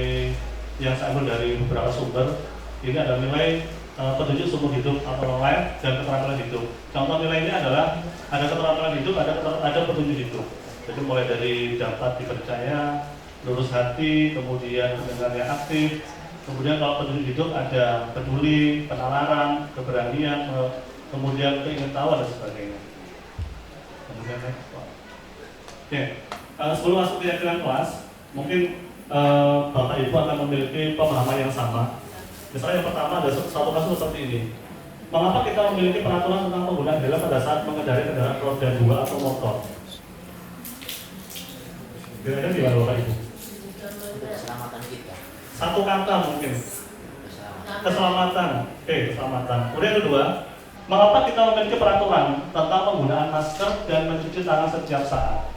B: yang saya ambil dari beberapa sumber. Ini ada nilai petunjuk seumur hidup atau life dan keterampilan hidup. Contoh nilainya adalah ada keterampilan hidup, ada petunjuk hidup. Jadi mulai dari dapat dipercaya, lurus hati, kemudian mendengar yang aktif. Kemudian kalau petunjuk hidup ada peduli, penalaran, keberanian, kemudian keingintahuan dan sebagainya. Kemudian next. Oke, sebelum masuk keyakinan kelas, mungkin Bapak Ibu akan memiliki pemahaman yang sama. Misalnya yang pertama ada satu kasus seperti ini. Mengapa kita memiliki peraturan tentang penggunaan helm pada saat mengendarai kendaraan roda 2 atau motor? Kira-kira gimana Bapak Ibu?
E: Keselamatan kita.
B: Satu kata mungkin. Keselamatan. Oke, keselamatan. Kemudian kedua, mengapa kita memiliki peraturan tentang penggunaan masker dan mencuci tangan setiap saat?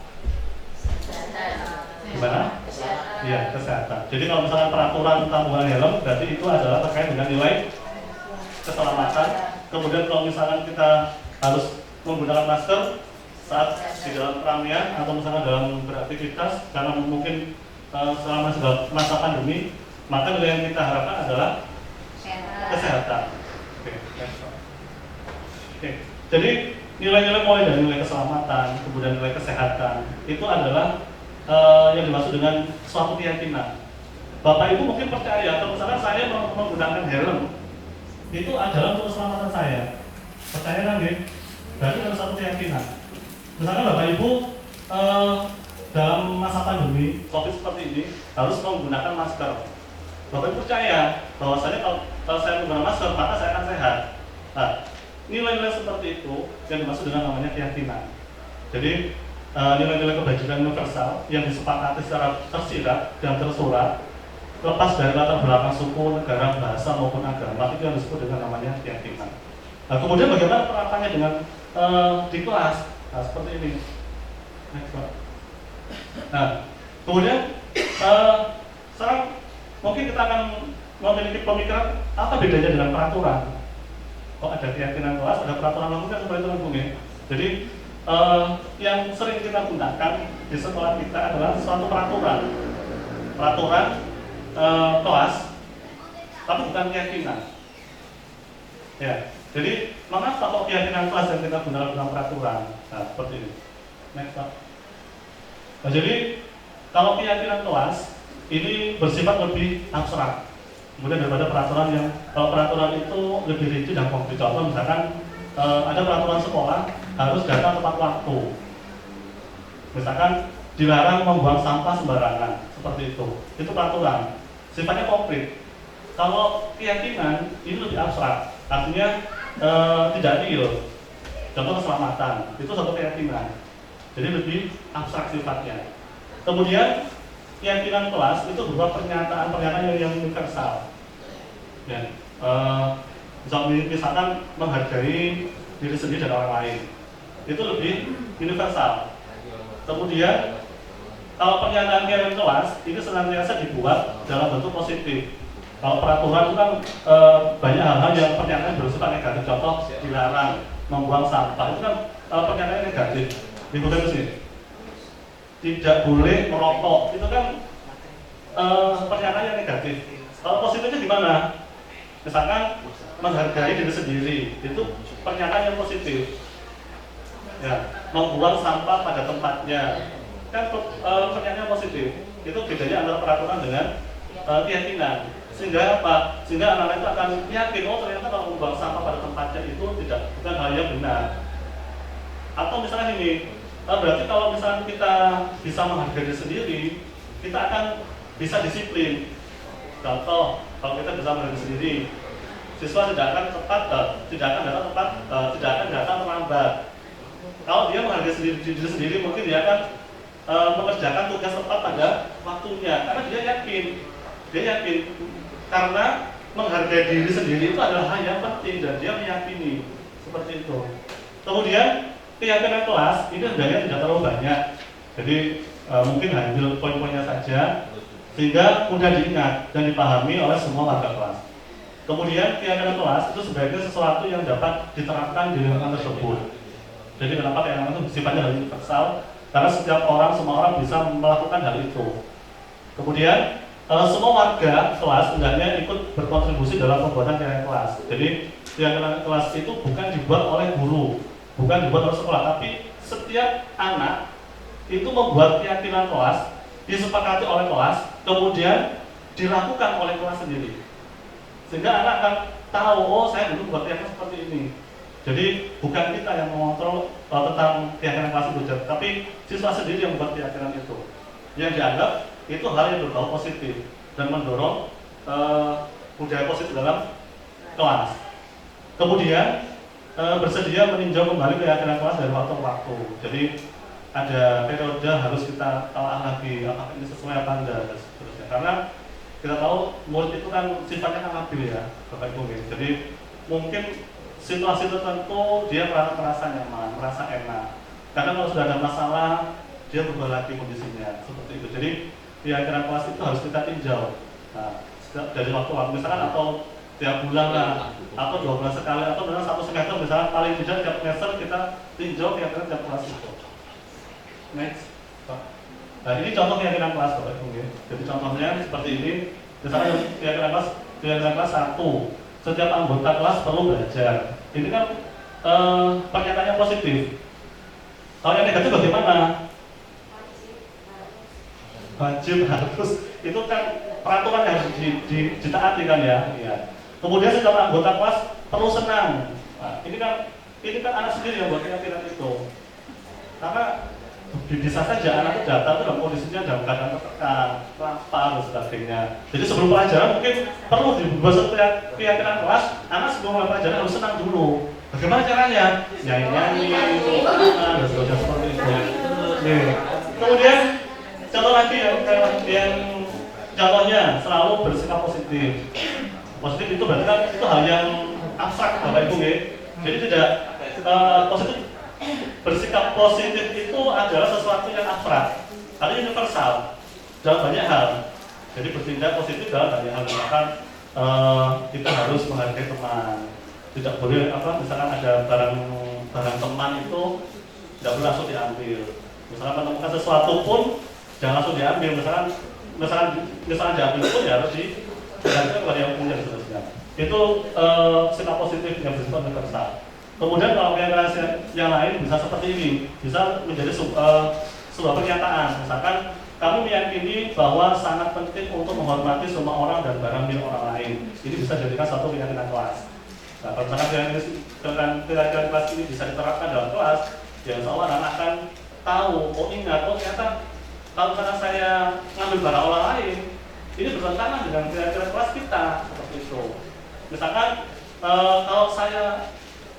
B: Gimana? Iya, kesehatan. Jadi kalau misalkan peraturan tentang penggunaan helm, berarti itu adalah terkait dengan nilai keselamatan. Kemudian kalau misalkan kita harus menggunakan masker saat di dalam keramaian atau misalkan dalam beraktivitas karena mungkin selama masa pandemi, maka nilai yang kita harapkan adalah kesehatan. Oke. Jadi nilai-nilai mulai dari nilai keselamatan, kemudian nilai kesehatan itu adalah yang dimaksud dengan suatu keyakinan. Bapak Ibu mungkin percaya kalau misalkan saya menggunakan helm itu adalah untuk keselamatan saya. Percaya kan, Nggih? Berarti ada suatu keyakinan. Misalkan Bapak Ibu dalam masa pandemi COVID seperti ini harus menggunakan masker. Bapak Ibu percaya bahwasanya kalau saya menggunakan masker maka saya akan sehat. Nah, nilai-nilai seperti itu yang dimaksud dengan namanya keyakinan. Jadi nilai-nilai kebajikan universal yang disepakati secara tersirat dan tersurat lepas dari latar belakang suku, negara, bahasa maupun agama itu yang disebut dengan namanya keyakinan. Nah, kemudian bagaimana penerapannya dengan di kelas? Nah, seperti ini. Next, Pak. Nah, kemudian sekarang mungkin kita akan memiliki pemikiran apa bedanya dengan peraturan. Kok ada keyakinan kelas, ada peraturan lalu kan seperti itu kan, Jadi yang sering kita gunakan di sekolah kita adalah suatu peraturan kelas, tapi bukan keyakinan. Ya, jadi mengapa kok keyakinan kelas yang kita gunakan dalam peraturan? Nah, seperti ini. Next, Pak. Nah, jadi kalau keyakinan kelas ini bersifat lebih abstrak, kemudian daripada peraturan yang kalau peraturan itu lebih rinci dan konkret. Contoh misalkan ada peraturan sekolah harus datang tepat waktu. Misalkan dilarang membuang sampah sembarangan, seperti itu. Itu peraturan, sifatnya konkret. Kalau keyakinan ini lebih abstrak, artinya tidak real. Contoh keselamatan, itu satu keyakinan. Jadi lebih abstrak sifatnya. Kemudian keyakinan kelas itu berupa pernyataan-pernyataan yang universal. Ya, misalkan menghargai diri sendiri dan orang lain, itu lebih universal. Kemudian kalau pernyataan keyakinan kelas ini senantiasa dibuat dalam bentuk positif. Kalau peraturan itu kan banyak hal-hal yang pernyataan bersifat negatif. Contoh dilarang membuang sampah, itu kan pernyataan negatif. Dibuat sih. Tidak boleh merokok, itu kan pernyataan yang negatif. Kalau positifnya gimana? Misalkan menghargai diri sendiri, itu pernyataan yang positif. Ya, membuang sampah pada tempatnya, kan pernyataan yang positif. Itu bedanya antara peraturan dengan keyakinan. Sehingga apa? Sehingga anak-anak itu akan yakin, oh ternyata kalau membuang sampah pada tempatnya itu bukan hal yang benar. Atau misalnya ini, Berarti kalau misalnya kita bisa menghargai diri sendiri, kita akan bisa disiplin. Contoh, kalau kita bisa menghargai diri sendiri, siswa tidak akan datang terlambat. Kalau dia menghargai diri sendiri, mungkin dia akan mengerjakan tugas tepat pada waktunya, karena dia yakin karena menghargai diri sendiri itu adalah hal yang penting dan dia meyakini seperti itu. Kemudian keyakinan kelas ini sebenarnya tidak terlalu banyak, jadi mungkin ambil poin-poinnya saja sehingga mudah diingat dan dipahami oleh semua warga kelas. Kemudian keyakinan kelas itu sebagai sesuatu yang dapat diterapkan di lingkungan tersebut. Jadi kenapa keyakinan itu sifatnya universal? Karena semua orang bisa melakukan hal itu. Kemudian semua warga kelas sebenarnya ikut berkontribusi dalam pembuatan keyakinan kelas. Jadi keyakinan kelas itu bukan dibuat oleh guru, bukan dibuat oleh sekolah, tapi setiap anak itu membuat keyakinan kelas, disepakati oleh kelas, kemudian dilakukan oleh kelas sendiri. Sehingga anak akan tahu, oh saya dulu buat keyakinan seperti ini. Jadi bukan kita yang mengontrol tentang keyakinan kelas itu, tapi siswa sendiri yang membuat keyakinan itu. Yang dianggap itu hal yang berbau positif dan mendorong budaya positif dalam kelas. Kemudian bersedia meninjau kembali keyakinan kelas dari waktu ke waktu. Jadi ada periode harus kita telah lagi apakah ini sesuai apa enggak dan seterusnya. Karena kita tahu murid itu kan sifatnya kan labil ya, Bapak Ibu. Jadi mungkin situasi tertentu dia merasa nyaman, merasa enak. Karena kalau sudah ada masalah, dia berubah lagi kondisinya seperti itu. Jadi keyakinan kelas itu harus kita tinjau. Nah, dari waktu misalkan atau tiap bulan lah, atau 2 bulan sekali, atau dalam 1 semester misalkan paling tidak tiap semester kita tinjau keyakinan tiap kelas itu. Next. Nah ini contoh keyakinan kelas Bapak Ibu. Jadi contohnya seperti ini. Misalnya keyakinan kelas 1. Setiap anggota kelas perlu belajar. Ini kan pernyataannya positif. Kalau yang negatif bagaimana? Wajib harus. Itu kan peraturan yang harus ditaati kan ya. Kemudian setiap anggota kelas perlu senang. Nah, ini kan anak sendiri yang buat keyakinan itu. Karena bisa saja anak itu datang dalam kondisinya dalam keadaan tertekan, lapar dan sebagainya. Jadi sebelum pelajaran mungkin perlu dibuat setiap keyakinan kelas, anak sebelum pelajaran harus senang dulu. Bagaimana caranya? Nyanyi-nyanyi, dan sebagainya seperti itu. Kemudian contoh lagi yang contohnya selalu bersikap positif. Positif itu berarti kan itu hal yang abstrak, Bapak Ibu ya. Jadi tidak positif. Bersikap positif itu adalah sesuatu yang abstrak, artinya universal dalam banyak hal. Jadi bertindak positif dalam banyak hal. Misalkan kita harus menghargai teman, tidak boleh misalkan ada barang teman itu tidak boleh langsung diambil. Misalkan menemukan sesuatu pun jangan langsung diambil. Misalkan diambil pun ya harus diganti kepada yang punya dan seterusnya. Itu sikap positif yang bersifat universal. Kemudian kalau keyakinan yang lain bisa seperti ini, bisa menjadi sebuah pernyataan. Misalkan kamu meyakini bahwa sangat penting untuk menghormati semua orang dan barang milik orang lain. Ini bisa dijadikan suatu keyakinan kelas. Nah, kalau misalkan keyakinan kelas ini bisa diterapkan dalam kelas, ya insya Allah anak akan tahu, ingat, ternyata kalau misalkan saya ngambil barang orang lain, ini bertentangan dengan keyakinan kelas kita, seperti itu. Misalkan kalau saya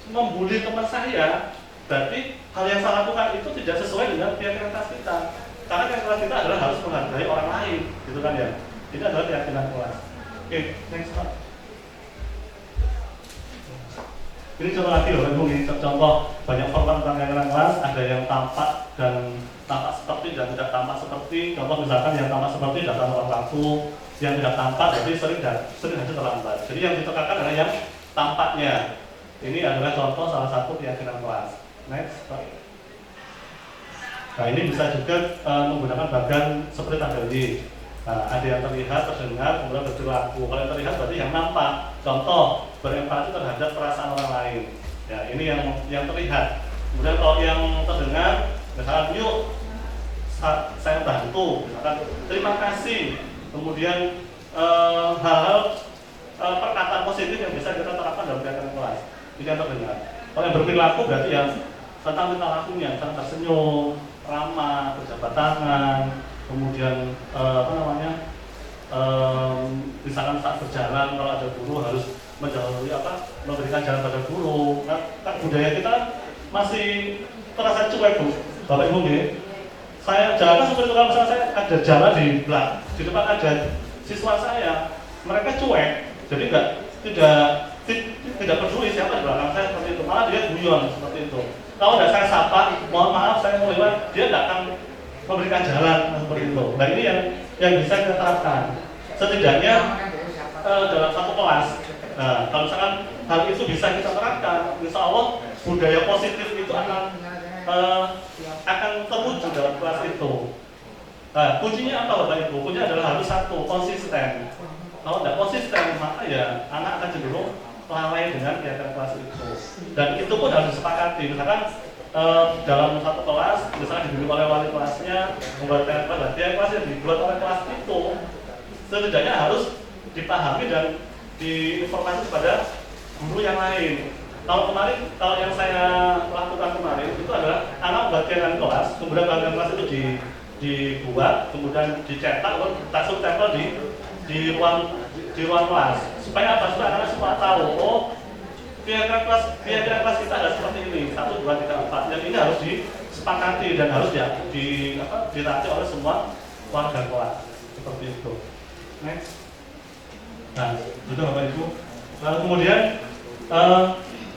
B: membuli teman saya, berarti hal yang saya lakukan itu tidak sesuai dengan keyakinan kelas kita. Karena keyakinan kelas kita adalah harus menghargai orang lain, gitu kan ya. Ini adalah keyakinan kelas. Oke, next Pak. Ini contoh lagi loh, ini contoh banyak format tentang keyakinan kelas. Ada yang tampak seperti dan tidak tampak seperti. Contoh misalkan yang tampak seperti datang tepat waktu, yang tidak tampak jadi sering hadir terlambat. Jadi yang ditekankan adalah yang tampaknya. Ini adalah contoh salah satu keyakinan kelas. Next, Pak. Nah ini bisa juga menggunakan bagan seperti tadi. Nah, ada yang terlihat, terdengar, kemudian berperilaku. Kalau yang terlihat berarti yang nampak. Contoh, berempati terhadap perasaan orang lain. Ya, ini yang terlihat. Kemudian kalau yang terdengar, misalkan yuk saya bantu, misalkan terima kasih. Kemudian hal-hal perkataan positif yang bisa kita terapkan dalam keyakinan kelas. Ini yang terdengar. Kalau yang berperilaku berarti yang tentang tingkah lakunya, tentang tersenyum, ramah, berjabat tangan, kemudian misalkan saat berjalan kalau ada guru harus memberikan jalan pada guru. Kan budaya kita masih terasa cuek, Bu, Bapak Ibu nggih. Saya jalan seperti itu, kalau misalnya saya ada jalan di depan ada siswa saya, mereka cuek, jadi tidak peduli siapa di belakang saya seperti itu, malah dia guyon seperti itu. Kalau tidak saya sapa, mohon maaf saya mau lewat, dia tidak akan memberikan jalan seperti itu. Nah ini yang bisa kita terapkan. Setidaknya dalam satu kelas. Nah, kalau misalkan hal itu bisa kita terapkan, insya Allah budaya positif itu akan terwujud dalam kelas itu. Nah, kuncinya apa Bapak Ibu? Kuncinya adalah harus satu, konsisten. Kalau tidak konsisten, maka ya anak akan cenderung lalai dengan kegiatan kelas itu. Dan itu pun harus disepakati. Misalkan dalam satu kelas, misalnya dibimbing oleh wali kelasnya, membuat latihan kelas yang dibuat oleh kelas itu, setidaknya harus dipahami dan diinformasi kepada guru yang lain. Kalau yang saya lakukan kemarin itu adalah anak membuat kegiatan kelas, kemudian kegiatan kelas itu dibuat, kemudian dicetak, langsung tempel di ruang kelas. Supaya apa? Supaya anak-anak semua tahu, oh kegiatan kelas kita ada seperti ini, 1, 2, 3, 4. Yang ini harus disepakati dan harus dilatih oleh semua warga kelas. Seperti itu. Next. Nah, itu Bapak Ibu. Lalu kemudian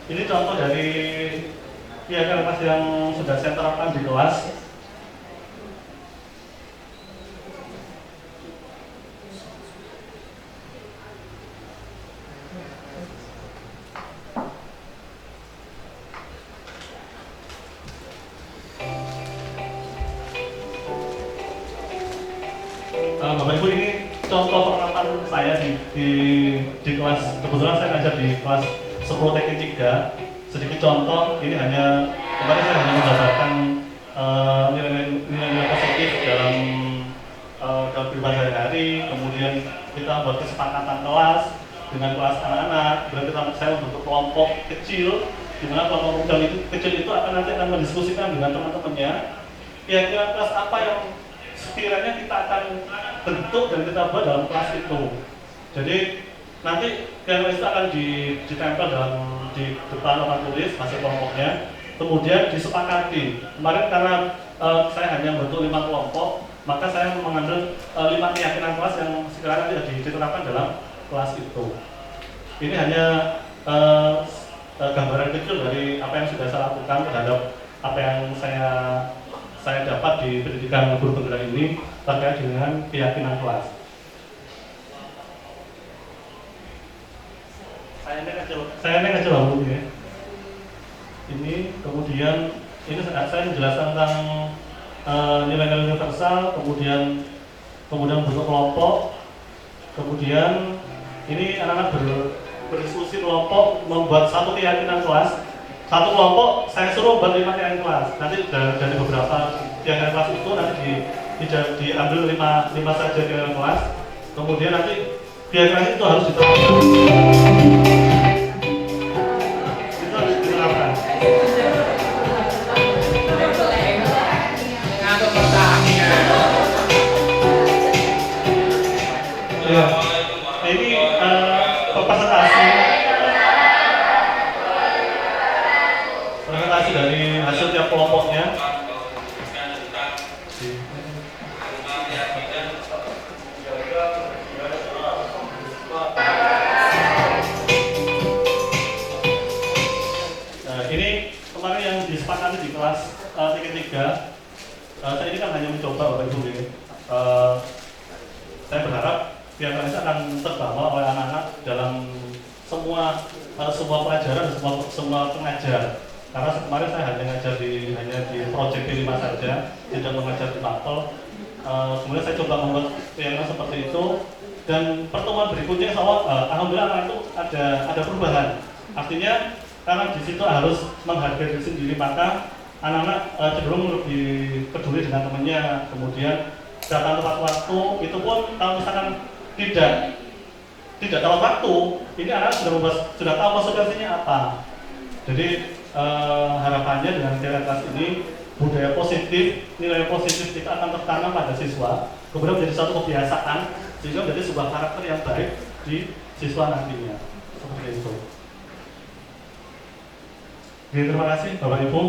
B: ini contoh dari kegiatan kelas yang sudah saya terapkan di kelas. Bapak Ibu, ini contoh penerapan saya di kelas. Kebetulan saya ngajar di kelas 10 teknik 3. Sedikit contoh, ini kemarin saya hanya menggambarkan nilai-nilai positif dalam kehidupan sehari-hari. Kemudian kita buat kesepakatan kelas dengan kelas anak-anak. Kemudian saya membentuk kelompok kecil, di mana kelompok kecil itu akan mendiskusikan dengan teman-temannya kira-kira kelas apa yang sekiranya kita akan bentuk dan kita buat dalam kelas itu. Jadi nanti kelas itu akan ditempel di depan papan tulis hasil kelompoknya, kemudian disepakati. Kemarin karena saya hanya bentuk 5 kelompok, maka saya mengambil 5 keyakinan kelas yang sekiranya tidak diterapkan dalam kelas itu. Ini hanya gambaran kecil dari apa yang sudah saya lakukan terhadap apa yang saya dapat di pendidikan guru penggerak ini terkait dengan keyakinan kelas. Saya ini kecil dulu ya. Ini kemudian ini saya menjelaskan tentang nilai-nilai universal, kemudian bentuk kelompok, kemudian ini anak-anak berdiskusi kelompok membuat satu keyakinan kelas. Satu kelompok saya suruh buat 5 keyakinan kelas. Nanti dari beberapa keyakinan kelas itu nanti diambil 5 saja keyakinan kelas. Kemudian nanti keyakinan itu harus diterapkan. Itu harus diterapkan. Ya, ini presentasi dari hasil tiap kelompoknya. Nah, ini kemarin yang disepakati di kelas TK3. Saya ini kan hanya mencoba Bapak Ibu ya. Saya berharap kegiatan ini akan terbawa oleh anak-anak dalam semua pelajaran dan semua pengajar. Karena kemarin saya hanya di proyek B5 saja, tidak mengajar di Mapel. Kemudian saya coba membuat kegiatan seperti itu, dan pertemuan berikutnya alhamdulillah anak itu ada perubahan. Artinya karena di situ harus menghargai diri sendiri, maka anak-anak cenderung lebih peduli dengan temannya. Kemudian datang tepat waktu, itu pun kalau misalkan tidak tepat waktu, ini anak sudah tahu konsekuensinya apa. Jadi harapannya dengan nilai kelas ini budaya positif, nilai positif kita akan tertanam pada siswa, kemudian menjadi suatu kebiasaan sehingga menjadi sebuah karakter yang baik di siswa nantinya. Seperti itu. Jadi, terima kasih Bapak Ibu.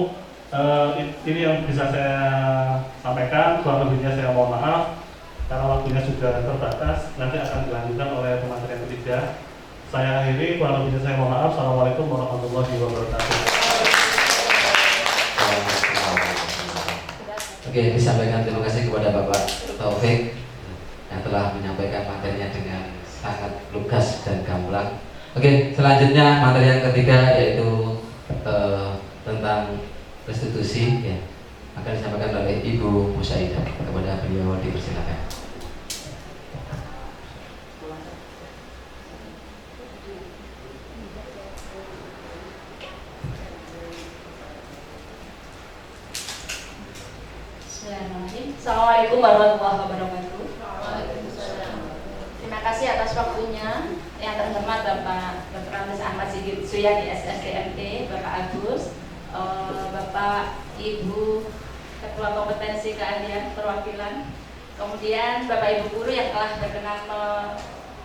B: Ini yang bisa saya sampaikan. Kurang lebihnya saya mohon maaf karena waktunya sudah terbatas. Nanti akan dilanjutkan oleh pemateri yang ketiga. Saya akhiri, kurang lebihnya saya mohon maaf. Assalamualaikum warahmatullahi wabarakatuh.
G: Oke, disampaikan terima kasih kepada Bapak Taufik yang telah menyampaikan materinya dengan sangat lugas dan gamblang. Oke, selanjutnya materi yang ketiga yaitu tentang restitusi, ya, akan disampaikan oleh Ibu Musaidah. Kepada beliau dipersilakan.
C: Bismillahirrahmanirrahim. Assalamualaikum warahmatullahi wabarakatuh. Terima kasih atas waktunya. Yang terhormat Bapak Dr. Andes Ahmad Sigit Suyani SSDMT, Bapak Agus, Bapak Ibu Ketua Kompetensi Keahlian Perwakilan, kemudian Bapak Ibu guru yang telah berkenan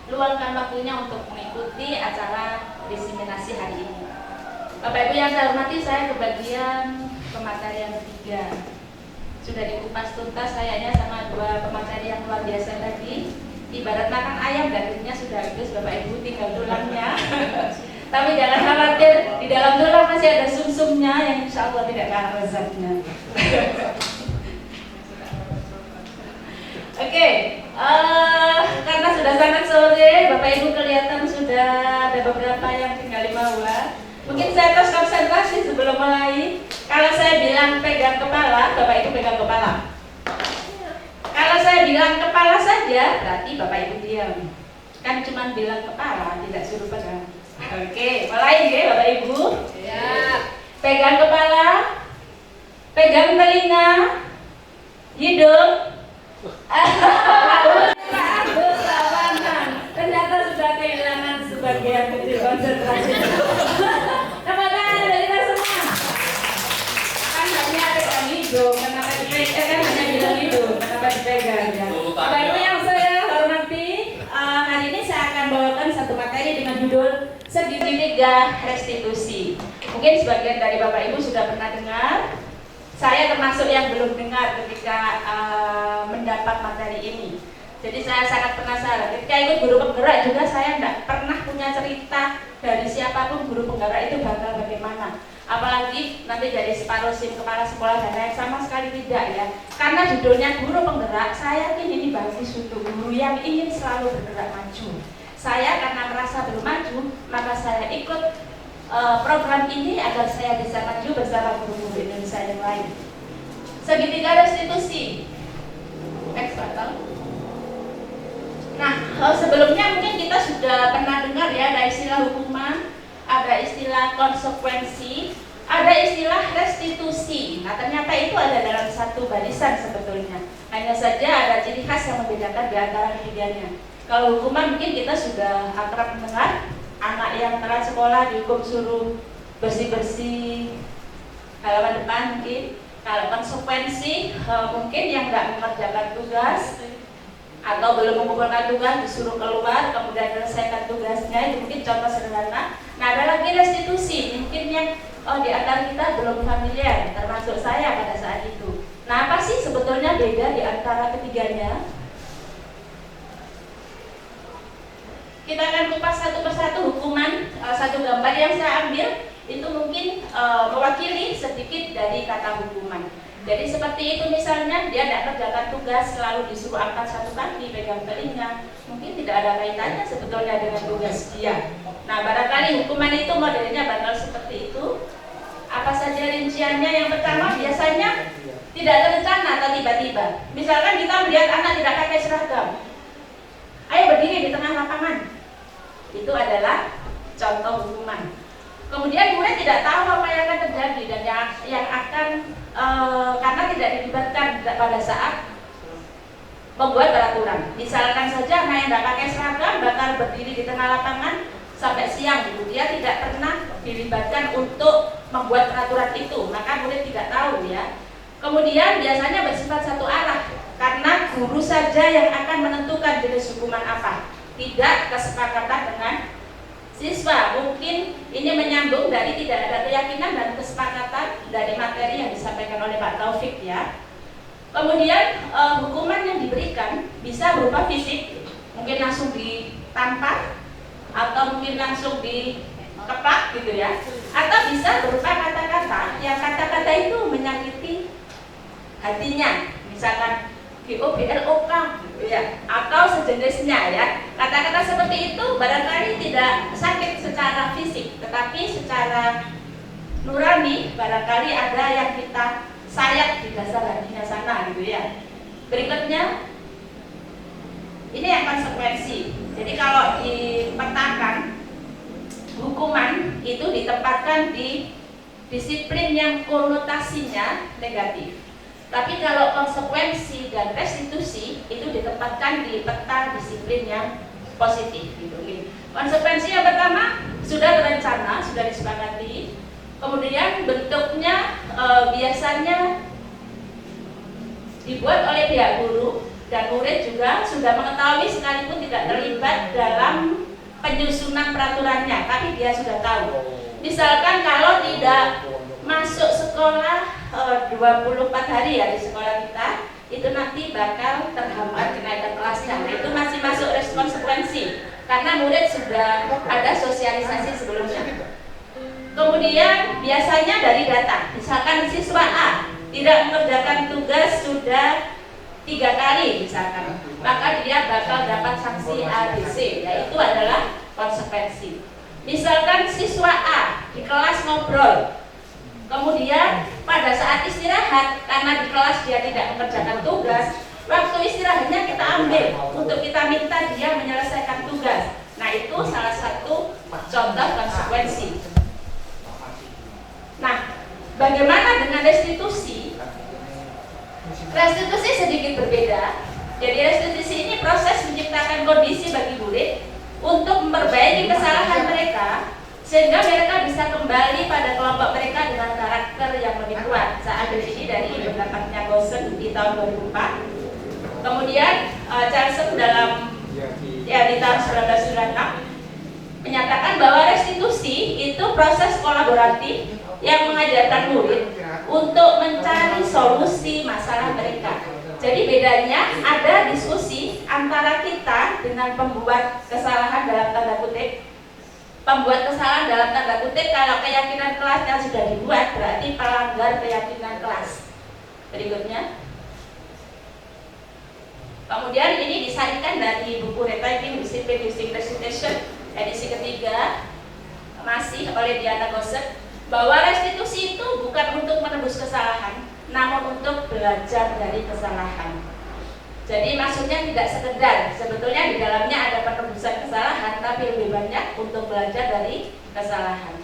C: meluangkan waktunya untuk mengikuti acara diseminasi hari ini. Bapak Ibu yang saya hormati, saya kebagian pemateri yang ketiga. Sudah dikupas tuntas kayaknya sama dua pemateri yang luar biasa tadi. Ibarat makan ayam, dagingnya sudah habis Bapak Ibu, tinggal tulangnya. Tapi jangan khawatir, di dalam tulang masih ada sumsumnya yang insya Allah tidak kalah lezatnya. Oke, karena sudah sangat sore, Bapak Ibu kelihatan sudah ada beberapa yang tinggal di bawah. Mungkin saya terus konsentrasi sebelum mulai. Kalau saya bilang pegang kepala, Bapak Ibu pegang kepala. Kalau saya bilang kepala saja, berarti Bapak Ibu diam. Kan cuma bilang kepala, tidak suruh pegang. Oke, mulai ya Bapak Ibu. Ya. Pegang kepala, pegang telinga, hidung. Ternyata sudah kehilangan sebagian kecil konsentrasi. Tepuk tangan dari kita semua. Kan hanya pegang hidung, kenapa dipegang? Kan hanya bilang hidung, kenapa dipegang ya? Bapak Ibu yang saya hormati, hari ini saya akan bawakan satu materi dengan judul segitiga restitusi. Mungkin sebagian dari Bapak Ibu sudah pernah dengar. Saya termasuk yang belum dengar ketika mendapat materi ini. Jadi saya sangat penasaran. Ketika ikut guru penggerak juga saya tidak pernah punya cerita dari siapapun guru penggerak itu bakal bagaimana. Apalagi nanti jadi separuh SIM kepala sekolah dan lain, sama sekali tidak ya. Karena judulnya guru penggerak, saya yakin ini bagus untuk guru yang ingin selalu bergerak maju. Saya karena merasa belum maju, maka saya ikut program ini agar saya bisa maju bersama guru-guru Indonesia yang lain. Segitiga restitusi. Next button. Nah, sebelumnya mungkin kita sudah pernah dengar ya, ada istilah hukuman, ada istilah konsekuensi, ada istilah restitusi. Nah, ternyata itu ada dalam satu barisan sebetulnya. Hanya saja ada ciri khas yang membedakan di antara ketiganya. Kalau hukuman mungkin kita sudah akrab mendengar, anak yang telat sekolah dihukum suruh bersih-bersih halaman depan mungkin. Kalau konsekuensi mungkin yang tidak mengerjakan tugas atau belum mengumpulkan tugas disuruh keluar kemudian menyelesaikan tugasnya, itu mungkin contoh sederhana. Nah, ada lagi restitusi, mungkin yang di antara kita belum familiar, termasuk saya pada saat itu. Nah, apa sih sebetulnya beda di antara ketiganya? Kita akan kupas satu persatu hukuman. Satu gambar yang saya ambil itu mungkin mewakili sedikit dari kata hukuman. Jadi seperti itu, misalnya dia tidak kerjakan tugas, selalu disuruh angkat satu kaki, pegang telinga, mungkin tidak ada kaitannya sebetulnya dengan tugas dia. Nah, barangkali hukuman itu modelnya bakal seperti itu. Apa saja rinciannya? Yang pertama biasanya tidak terencana atau tiba-tiba. Misalkan kita melihat anak tidak pakai seragam, ayo berdiri di tengah lapangan. Itu adalah contoh hukuman. Kemudian murid tidak tahu apa yang akan terjadi dan yang akan karena tidak dilibatkan pada saat membuat peraturan. Misalkan saja anak yang tidak pakai seragam bakal berdiri di tengah lapangan sampai siang gitu. Dia tidak pernah dilibatkan untuk membuat peraturan itu, maka murid tidak tahu ya. Kemudian biasanya bersifat satu arah, karena guru saja yang akan menentukan jenis hukuman apa, tidak kesepakatan dengan siswa. Mungkin ini menyambung dari tidak ada keyakinan dan kesepakatan dari materi yang disampaikan oleh Pak Taufik ya. Kemudian hukuman yang diberikan bisa berupa fisik, mungkin langsung ditampar atau mungkin langsung dikeplak gitu ya, atau bisa berupa kata-kata yang kata-kata itu menyakiti hatinya, misalkan GOBLOK ya, atau sejenisnya ya. Kata-kata seperti itu barangkali tidak sakit secara fisik, tetapi secara nurani barangkali ada yang kita sayat di dasar hatinya sana gitu ya. Berikutnya ini yang konsekuensi. Jadi kalau dipetakan hukuman itu ditempatkan di disiplin yang konotasinya negatif. Tapi kalau konsekuensi dan restitusi itu ditempatkan di peta disiplin yang positif gitu. Konsekuensi yang pertama sudah terencana, sudah disepakati. Kemudian bentuknya biasanya dibuat oleh pihak guru dan murid juga sudah mengetahui sekalipun tidak terlibat dalam penyusunan peraturannya, tapi dia sudah tahu. Misalkan kalau tidak masuk sekolah 24 hari ya di sekolah kita, itu nanti bakal terhambat kenaikan kelasnya. Nah, itu masih masuk konsekuensi karena murid sudah ada sosialisasi sebelumnya. Kemudian biasanya dari data, misalkan siswa A tidak mengerjakan tugas sudah 3 kali misalkan, maka dia bakal dapat sanksi ABC, yaitu adalah konsekuensi. Misalkan siswa A di kelas ngobrol, kemudian pada saat istirahat karena di kelas dia tidak mengerjakan tugas, waktu istirahatnya kita ambil untuk kita minta dia menyelesaikan tugas. Nah, itu salah satu contoh konsekuensi. Nah, bagaimana dengan restitusi? Restitusi sedikit berbeda. Jadi restitusi ini proses menciptakan kondisi bagi murid untuk memperbaiki kesalahan mereka sehingga mereka bisa kembali pada kelompok mereka dengan karakter yang lebih kuat. Saya ambil ini dari pendapatnya Gosen di tahun 2004. Kemudian Charlson di tahun 1996 menyatakan bahwa restitusi itu proses kolaboratif yang mengajarkan murid untuk mencari solusi masalah mereka. Jadi bedanya ada diskusi antara kita dengan pembuat kesalahan dalam tanda kutip. Pembuat kesalahan dalam tanda kutip, kalau keyakinan kelasnya sudah dibuat berarti pelanggar keyakinan kelas. Berikutnya. Kemudian ini disarikan dari buku Retyping Discipline Using Restitution edisi ketiga masih oleh Diana Goset, bahwa restitusi itu bukan untuk menebus kesalahan, namun untuk belajar dari kesalahan. Jadi maksudnya tidak sekedar, sebetulnya di dalamnya ada penebusan kesalahan, tapi lebih banyak untuk belajar dari kesalahan.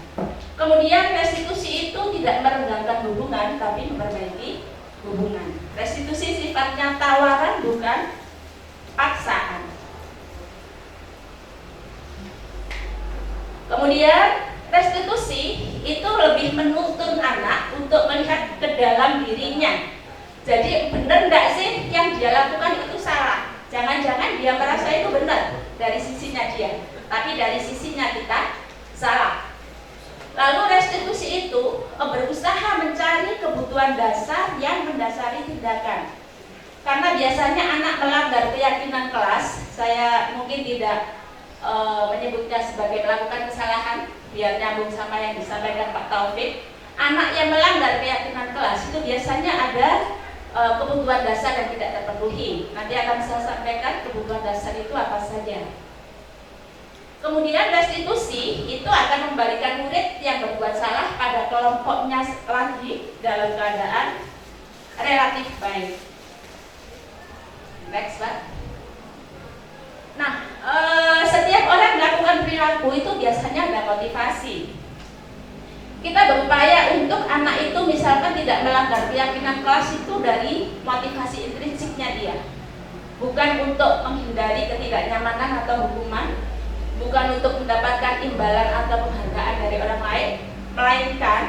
C: Kemudian restitusi itu tidak merenggangkan hubungan, tapi memperbaiki hubungan. Restitusi sifatnya tawaran, bukan paksaan. Kemudian restitusi itu lebih menuntun anak untuk melihat ke dalam dirinya. Jadi benar enggak sih yang dia lakukan itu salah? Jangan-jangan dia merasa itu benar dari sisinya dia, tapi dari sisinya kita salah. Lalu restitusi itu berusaha mencari kebutuhan dasar yang mendasari tindakan. Karena biasanya anak melanggar keyakinan kelas, saya mungkin tidak menyebutnya sebagai melakukan kesalahan, biar nyambung sama yang disampaikan Pak Taufik. Anak yang melanggar keyakinan kelas itu biasanya ada kebutuhan dasar yang tidak terpenuhi. Nanti akan saya sampaikan kebutuhan dasar itu apa saja. Kemudian restitusi itu akan membalikan murid yang berbuat salah pada kelompoknya lagi dalam keadaan relatif baik. Next, Pak. Nah, setiap orang melakukan perilaku itu biasanya ada motivasi. Kita berupaya untuk anak itu misalkan tidak melanggar keyakinan kelas itu dari motivasi intrinsiknya dia, bukan untuk menghindari ketidaknyamanan atau hukuman, bukan untuk mendapatkan imbalan atau penghargaan dari orang lain, melainkan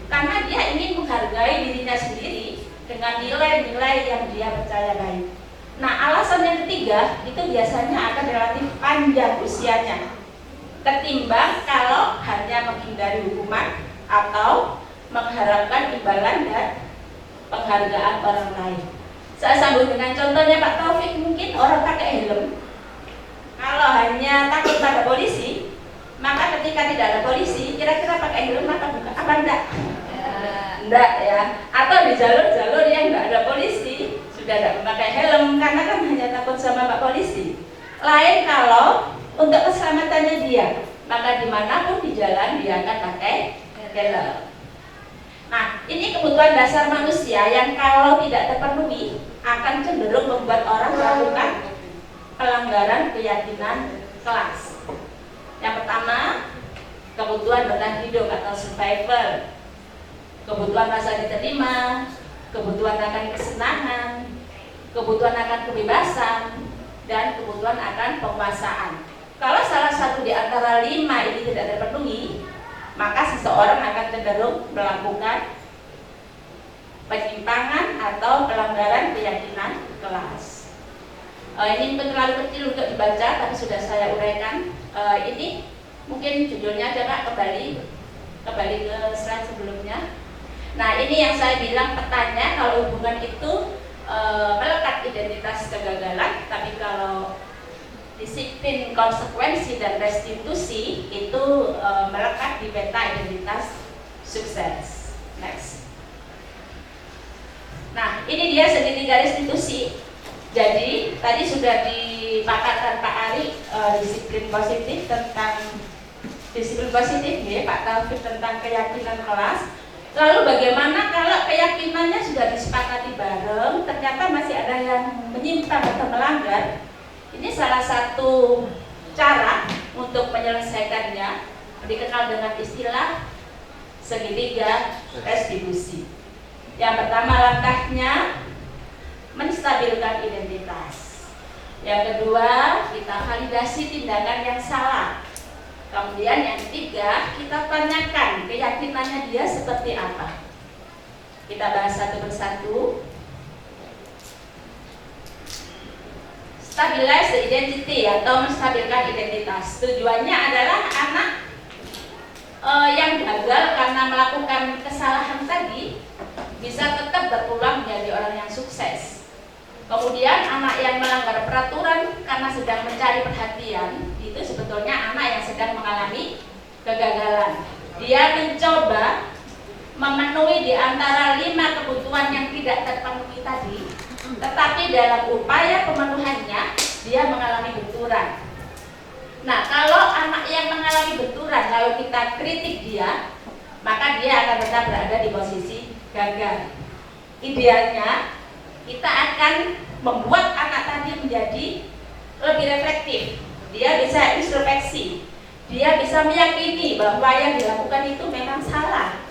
C: karena dia ingin menghargai dirinya sendiri dengan nilai-nilai yang dia percaya baik. Nah, alasan yang ketiga itu biasanya akan relatif panjang usianya ketimbang kalau hanya menghindari hukuman atau mengharapkan imbalan dan penghargaan orang lain. Saya sambung dengan contohnya Pak Taufik, mungkin orang pakai helm. Kalau hanya takut pada polisi, maka ketika tidak ada polisi, kira-kira pakai helm apa enggak? Enggak ya. Atau di jalur-jalur yang enggak ada polisi, sudah tidak memakai helm karena kan hanya takut sama Pak Polisi. Lain kalau untuk keselamatannya dia, maka dimanapun di jalan dia akan pakai helm. Nah, ini kebutuhan dasar manusia yang kalau tidak terpenuhi akan cenderung membuat orang melakukan pelanggaran keyakinan kelas. Yang pertama, kebutuhan bertahan hidup atau survival, kebutuhan rasa diterima, kebutuhan akan kesenangan, kebutuhan akan kebebasan, dan kebutuhan akan penguasaan. Kalau salah satu di antara 5 ini tidak terpenuhi, maka seseorang akan cenderung melakukan penyimpangan atau pelanggaran keyakinan kelas. Ini mungkin terlalu kecil untuk dibaca, tapi sudah saya uraikan. Ini mungkin judulnya aja Pak, kembali ke slide sebelumnya. Nah, ini yang saya bilang petanya, kalau hubungan itu melekat identitas kegagalan, tapi kalau disiplin, konsekuensi, dan restitusi itu melekat di peta identitas sukses. Next. Nah, ini dia segitiga restitusi. Jadi tadi sudah dipaparkan Pak Ari disiplin positif ya, Pak Taufik tentang keyakinan kelas. Lalu bagaimana kalau keyakinannya sudah disepakati bareng, ternyata masih ada yang menyimpang atau melanggar? Ini salah satu cara untuk menyelesaikannya, dikenal dengan istilah segitiga restitusi. Yang pertama langkahnya menstabilkan identitas. Yang kedua, kita validasi tindakan yang salah. Kemudian yang ketiga, kita tanyakan keyakinannya dia seperti apa. Kita bahas satu persatu. Stabilize the identity atau menstabilkan identitas. Tujuannya adalah anak yang gagal karena melakukan kesalahan tadi bisa tetap berpulang menjadi orang yang sukses. Kemudian anak yang melanggar peraturan karena sedang mencari perhatian, itu sebetulnya anak yang sedang mengalami kegagalan. Dia mencoba memenuhi di antara 5 kebutuhan yang tidak terpenuhi tadi, tetapi dalam upaya pemenuhannya dia mengalami benturan. Nah, kalau anak yang mengalami benturan, kalau kita kritik dia, maka dia akan tetap berada di posisi gagal. Idealnya kita akan membuat anak tadi menjadi lebih reflektif. Dia bisa introspeksi, dia bisa meyakini bahwa yang dilakukan itu memang salah,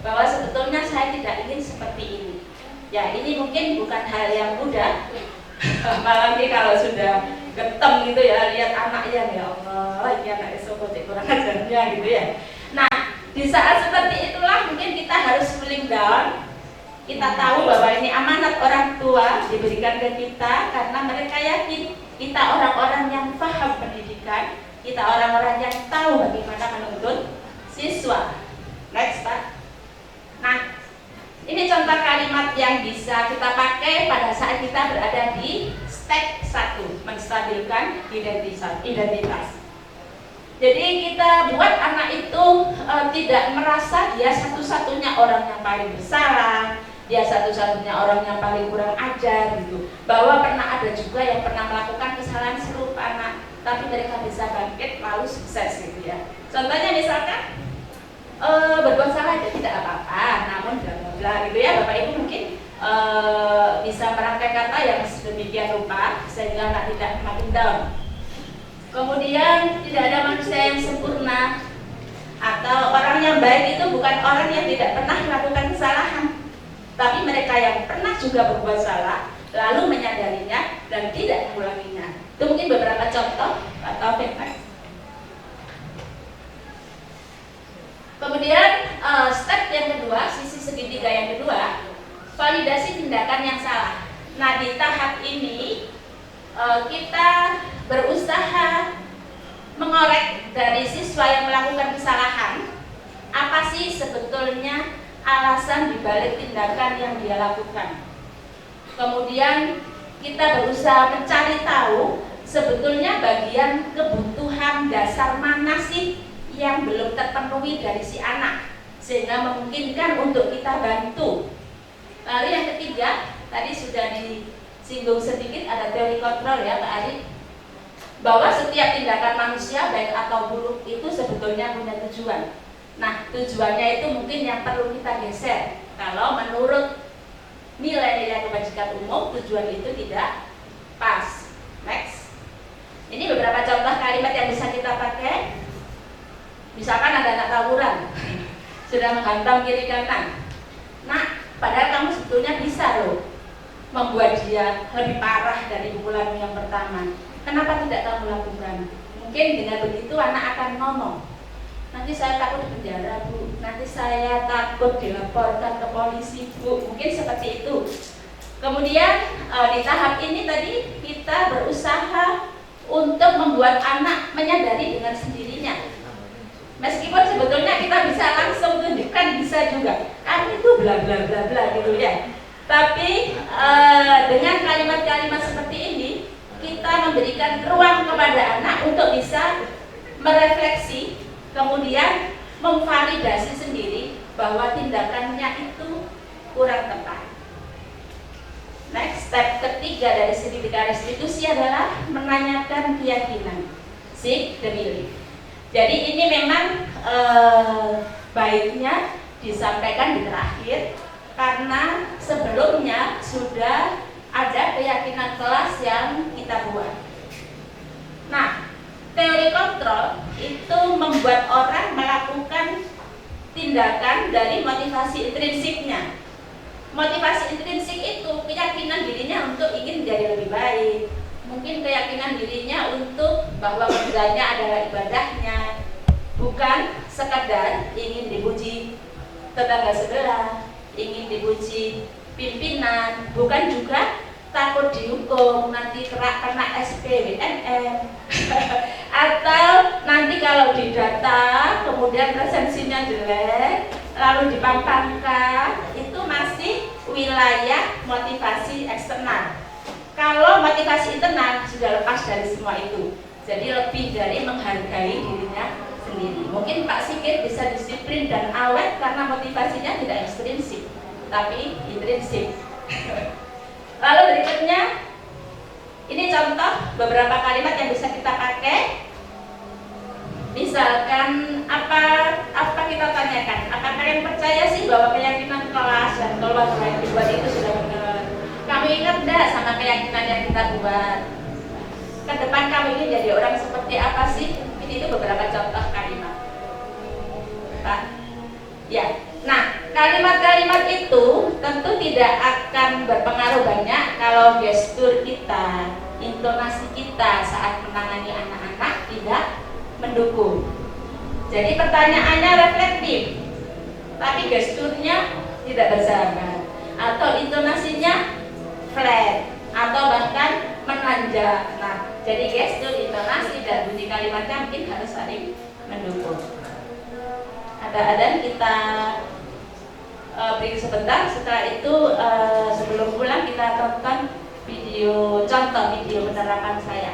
C: bahwa sebetulnya saya tidak ingin seperti ini. Ya, ini mungkin bukan hal yang mudah. Apalagi kalau sudah getem gitu ya, lihat anaknya, ya Allah, ini anak esokotik kurang ajarnya gitu ya. Nah, di saat seperti itulah mungkin kita harus cooling down. Kita tahu bahwa ini amanat orang tua diberikan ke kita karena mereka yakin kita orang-orang yang paham pendidikan, kita orang-orang yang tahu bagaimana menuntut siswa. Next, Pak. Nah, ini contoh kalimat yang bisa kita pakai pada saat kita berada di step 1, menstabilkan identitas. Jadi kita buat anak itu tidak merasa dia satu-satunya orang yang paling bersalah, dia satu-satunya orang yang paling kurang ajar gitu. Bahwa pernah ada juga yang pernah melakukan kesalahan serupa anak, tapi mereka bisa bangkit lalu sukses gitu ya. Contohnya misalkan berbuat salah aja tidak apa-apa, namun bla gitu ya. Bapak Ibu mungkin bisa merangkai kata yang sedemikian rupa sehingga anak tidak makin down. Kemudian tidak ada manusia yang sempurna, atau orang yang baik itu bukan orang yang tidak pernah melakukan kesalahan, tapi mereka yang pernah juga berbuat salah lalu menyadarinya dan tidak mengulanginya. Itu mungkin beberapa contoh atau feedback. Kemudian step yang kedua, validasi tindakan yang salah. Nah, di tahap ini kita berusaha mengorek dari siswa yang melakukan kesalahan, apa sih sebetulnya alasan dibalik tindakan yang dia lakukan. Kemudian kita berusaha mencari tahu sebetulnya bagian kebutuhan dasar mana sih yang belum terpenuhi dari si anak, sehingga memungkinkan untuk kita bantu. Lalu yang ketiga, tadi sudah disinggung sedikit, ada teori kontrol ya Pak Ari, bahwa setiap tindakan manusia baik atau buruk itu sebetulnya punya tujuan. Nah, tujuannya itu mungkin yang perlu kita geser. Kalau menurut nilai-nilai kebajikan umum, tujuan itu tidak pas. Next. Ini beberapa contoh kalimat yang bisa kita pakai. Misalkan ada anak tawuran sudah menghantam kiri kanan. Nah, padahal kamu sebetulnya bisa loh membuat dia lebih parah dari pukulan yang pertama. Kenapa tidak kamu lakukan? Mungkin dengan begitu anak akan ngomong, nanti saya takut di penjara Bu, nanti saya takut dilaporkan ke polisi Bu. Mungkin seperti itu. Kemudian di tahap ini tadi kita berusaha untuk membuat anak menyadari dengan sendirinya. Meskipun sebetulnya kita bisa langsung tunjukkan, bisa juga kamu itu bla bla bla bla gitu ya. Tapi dengan kalimat-kalimat seperti ini kita memberikan ruang kepada anak untuk bisa merefleksi, kemudian memvalidasi sendiri bahwa tindakannya itu kurang tepat. Next, step ketiga dari pendidikan restitusi adalah menanyakan keyakinan, seek the belief. Jadi ini memang baiknya disampaikan di terakhir, karena sebelumnya sudah ada keyakinan kelas yang kita buat. Nah, teori kontrol itu membuat orang melakukan tindakan dari motivasi intrinsiknya. Motivasi intrinsik itu keyakinan dirinya untuk ingin menjadi lebih baik, mungkin keyakinan dirinya untuk bahwa kerjanya adalah ibadahnya, bukan sekadar ingin dipuji tetangga sebelah, ingin dipuji pimpinan, bukan juga takut dihukum nanti kena SPWNN atau nanti kalau didata kemudian resensinya jelek lalu dipampangkan. Itu masih wilayah motivasi eksternal. Kalau motivasi internal sudah lepas dari semua itu, jadi lebih dari menghargai dirinya sendiri. Mungkin Pak Sigit bisa disiplin dan awet karena motivasinya tidak ekstrinsik, tapi intrinsik. Lalu berikutnya, ini contoh beberapa kalimat yang bisa kita pakai. Misalkan apa kita tanyakan, apakah yang percaya sih bahwa keyakinan kelas dan keluarga yang dibuat itu sudah benar? Kamu ingat enggak sama keyakinan yang kita buat? Ke depan kamu ini jadi orang seperti apa sih? Ini itu beberapa contoh kalimat, Pak. Ya, nah kalimat-kalimat itu tentu tidak akan berpengaruh banyak kalau gestur kita, intonasi kita saat menangani anak-anak tidak mendukung. Jadi pertanyaannya reflektif, tapi gesturnya tidak bersahabat, atau intonasinya flat, atau bahkan menanjak. Nah, jadi gestur, intonasi, dan bunyi kalimatnya mungkin harus saling mendukung. Ada kita break sebentar. Setelah itu sebelum pulang kita tonton contoh video penerapan saya.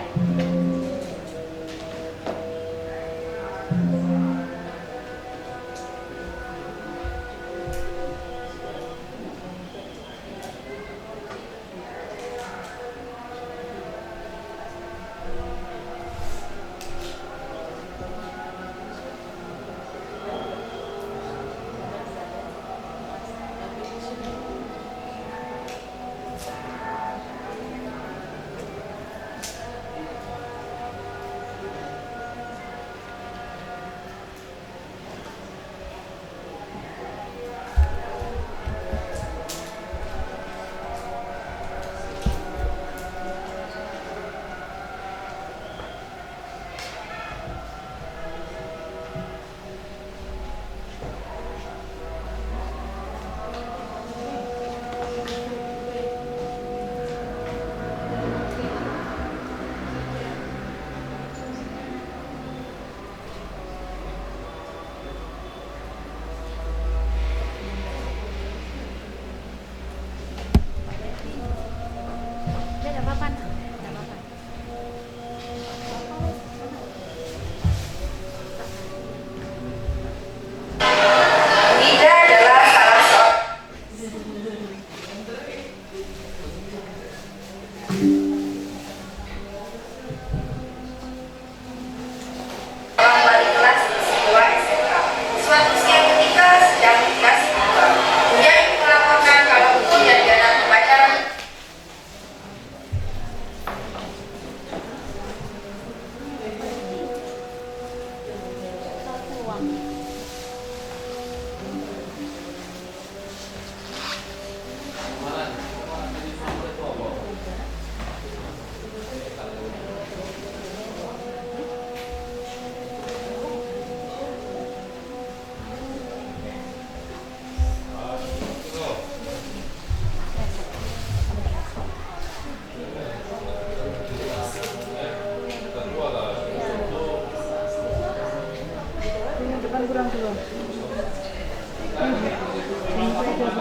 C: Bapak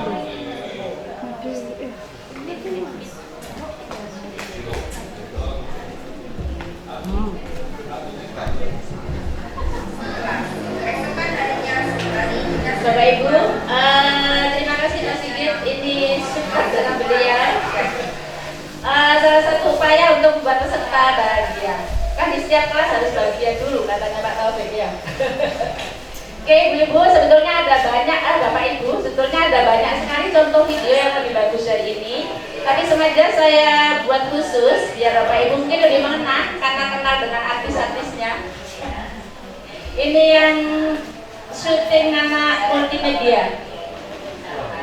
C: Ibu, terima kasih Mas Sigit, ini support dengan beliau. Salah satu upaya untuk membuat peserta bahagia. Kan di setiap kelas harus bahagia dulu, katanya Pak Taufik ya. Oke Ibu-Ibu, sebetulnya ada banyak, Bapak Ibu, sebetulnya ada banyak sekali contoh video yang lebih bagus dari ini. Tapi sengaja saya buat khusus, biar Bapak Ibu mungkin lebih mengenal, karena kenal dengan artis-artisnya. Ini yang syuting anak multimedia,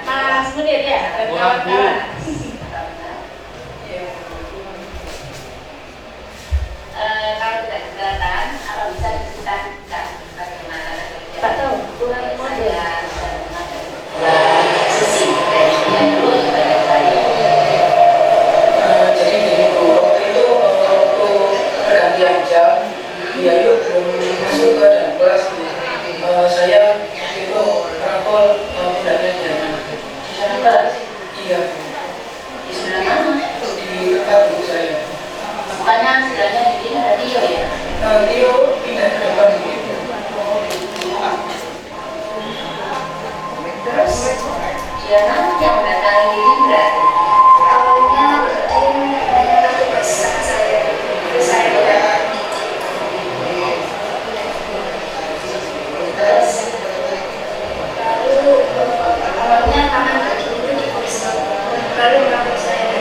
C: Mas Munir ya, dan kawan-kawan. Kalau tidak kelihatan, apa bisa diceritakan bagaimana? Pak tahu, kurang model. Sisi yang dulu sebagai saya.
H: Jadi gini Bu, waktu itu waktu pergantian jam, dia itu belum masuk ke dalam kelas. Saya itu merangkul pundaknya dia.
C: Di sana
H: Iya.
C: di sebelah mana?
H: Di tempat Bu saya.
C: Bukannya sebelahnya di sini radio ya?
H: Dia pindah ke depan gitu.
C: Terus dia yang mendatangi ini berarti
I: awalnya dia tugas sama saya, terus saya udah
C: terus
I: lalu awalnya tangan kaki itu diperiksa, lalu merangkul saya.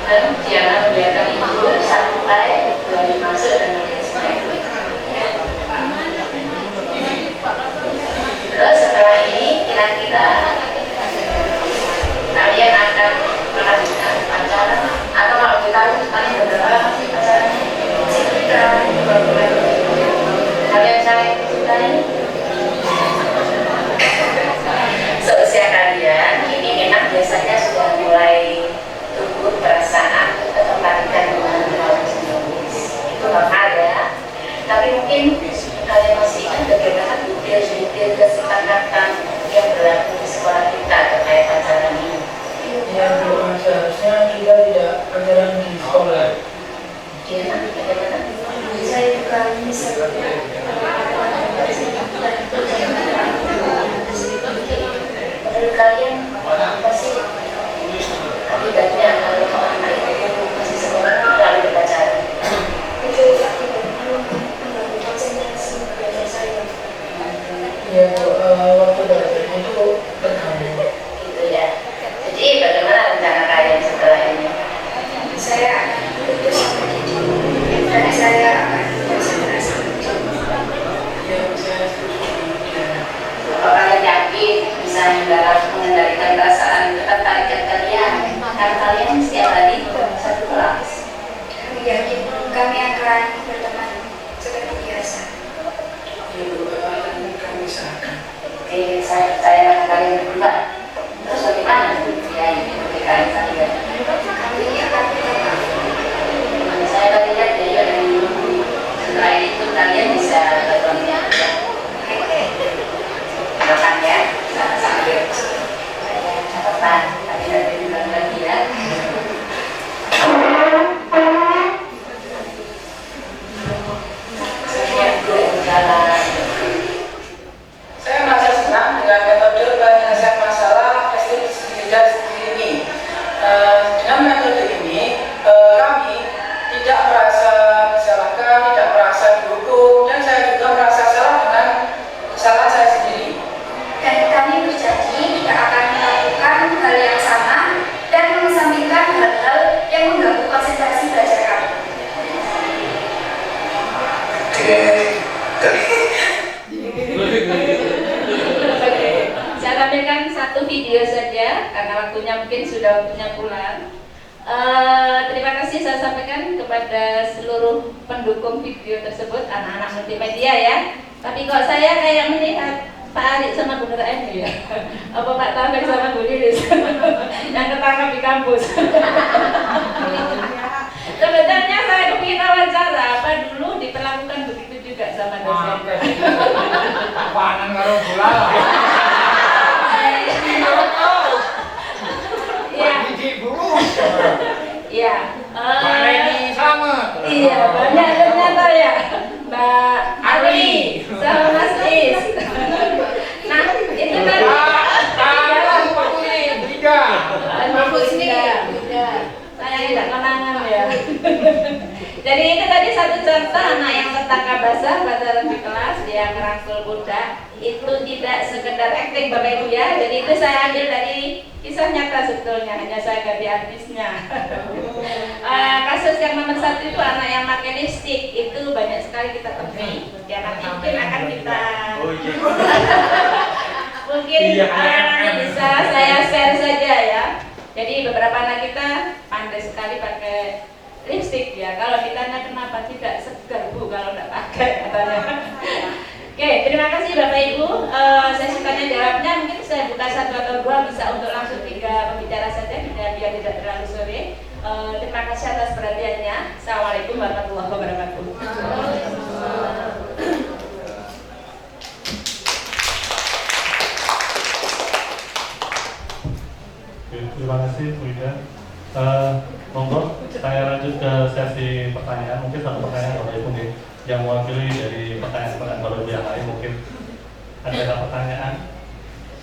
C: dan Diana membiarkan ibu sampai dari masuk dan melihat semua itu. Terus setelah ini kira-kira kalian akan melanjutkan pacaran atau kalau kita kalian berapa pacarannya? Kalian saling mencintai? Seusia kalian ini memang biasanya sudah mulai tumbuh perasaan ketertarikan dengan lawan jenis. Itu normal ya. Tapi mungkin kalian masih ingat bagaimana butir-butir kesepakatan yang berlaku di sekolah kita terkait pacaran ini.
H: Ya Bu, seharusnya kita tidak pacaran di sekolah.
C: Dia nanti bagaimana?
I: Saya juga bisa
C: Menurut kalian apa sih akibatnya kalau anak itu masih sekolah lalu berpacaran?
I: itu akibatnya mengganggu konsentrasi belajar saya.
H: Ya Bu, waktu belajarnya itu terganggu.
C: Gitu ya. Jadi bagaimana rencana kalian setelah ini?
I: Saya putus sama dia dan saya akan konsentrasi belajar.
H: Ya saya setuju.
C: Kalau kalian yakin bisa mengendalikan perasaan ketertarikan kalian, karena kalian setiap hari satu kelas.
I: Kami yakin kami akan berteman seperti biasa.
H: Ya Bu, kami usahakan.
C: Oke, saya percaya kalian berdua. Terus bagaimana ya pernikahan kalian?
I: Kami akan berteman.
C: Saya tadi lihat ya dari setelah itu kalian bisa berteman. Makan ya, sambil catatan tadi dari bulan lagi ya. Saya berjalan.
H: Saya merasa senang dengan metode penyelesaian masalah SDGs ini. Dengan metode ini, kami tidak merasa disalahkan, tidak merasa dihukum, dan saya juga merasa salah dengan kesalahan saya sendiri.
I: Dan kami berjanji tidak akan melakukan hal yang sama dan mengesampingkan hal-hal yang mengganggu konsentrasi belajar kami.
C: Saya tampilkan satu video saja karena waktunya mungkin sudah waktunya pulang. Terima kasih saya sampaikan kepada seluruh pendukung video tersebut, anak-anak multimedia ya. Tapi kok saya kayak melihat Pak Arik sama Bu Nur Aini ya, apa Pak Taufik sama Bu Lilis yang ketangkap di kampus. Sebenarnya saya kepingin wawancara, apa dulu diperlakukan begitu juga sama dosen.
D: Apaan karo bola?
C: Iya, banyak ternyata ya. Mbak Ari sama Mas Is. Nah, itu tadi. Saya tidak kenangan ya. Jadi itu tadi satu contoh anak yang tertangkap basah pada di kelas, dia ngerangkul kuda. Itu tidak sekedar acting Bapak Ibu ya. Jadi itu saya ambil dari kisah nyata sebetulnya, hanya saya ganti artisnya. Kasus yang nomor 1 itu anak yang pakai lipstik, itu banyak sekali kita temui. Ya nanti mungkin akan kita mungkin nanti bisa saya share saja ya. Jadi beberapa anak kita pandai sekali pakai lipstik ya. Kalau ditanya kenapa tidak segar Bu kalau tidak pakai katanya. Oke, terima kasih Bapak Ibu. Sesi tanya jawabnya mungkin saya buka 1 atau 2 bisa untuk langsung 3 pembicara saja biar tidak terlalu sore. Terima kasih atas perhatiannya. Assalamualaikum warahmatullahi wabarakatuh.
B: Terima kasih Bu Ida. Monggo saya lanjut ke sesi pertanyaan. Mungkin satu pertanyaan Bapak Ibu nih yang mewakili dari pertanyaan-pertanyaan Bapak Ibu yang lain. Mungkin ada pertanyaan.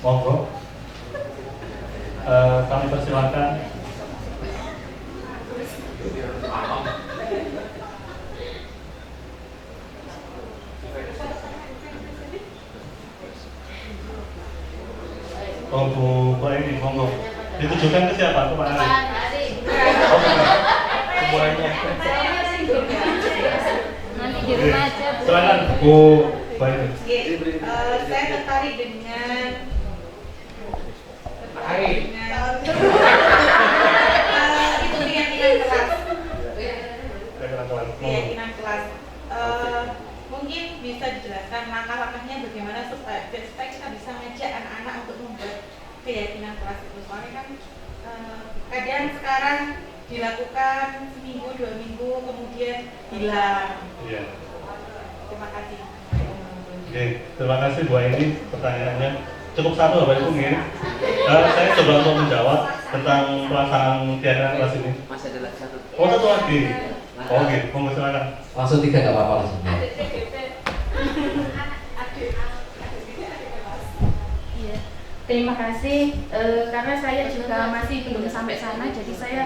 B: Monggo. Kami persilakan. Oh Bu ini monggo. Ditujukan ke siapa? Ke Pak Ari? Semuanya.
J: Nanti di rumah aja.
B: Silakan Bu Baini.
J: Saya tertarik dengan itu keyakinan kelas. Keyakinan kelas. Mungkin bisa dijelaskan langkah-langkahnya bagaimana supaya kita bisa ngajak anak-anak untuk membuat keyakinan kelas itu. Soalnya kan kadang sekarang dilakukan seminggu 2 minggu kemudian hilang.
B: Iya.
J: Terima kasih.
B: Oke, terima kasih Bu Aini pertanyaannya. Cukup satu Bapak Ibu nih. Saya coba untuk menjawab tentang pelaksanaan kegiatan kelas ini.
E: Masih ada lagi 1.
B: Oh, 1 lagi. Oh, oke, monggo silakan.
G: Langsung 3 nggak apa-apa langsung.
J: Iya, terima kasih. Karena saya juga masih belum sampai sana, jadi saya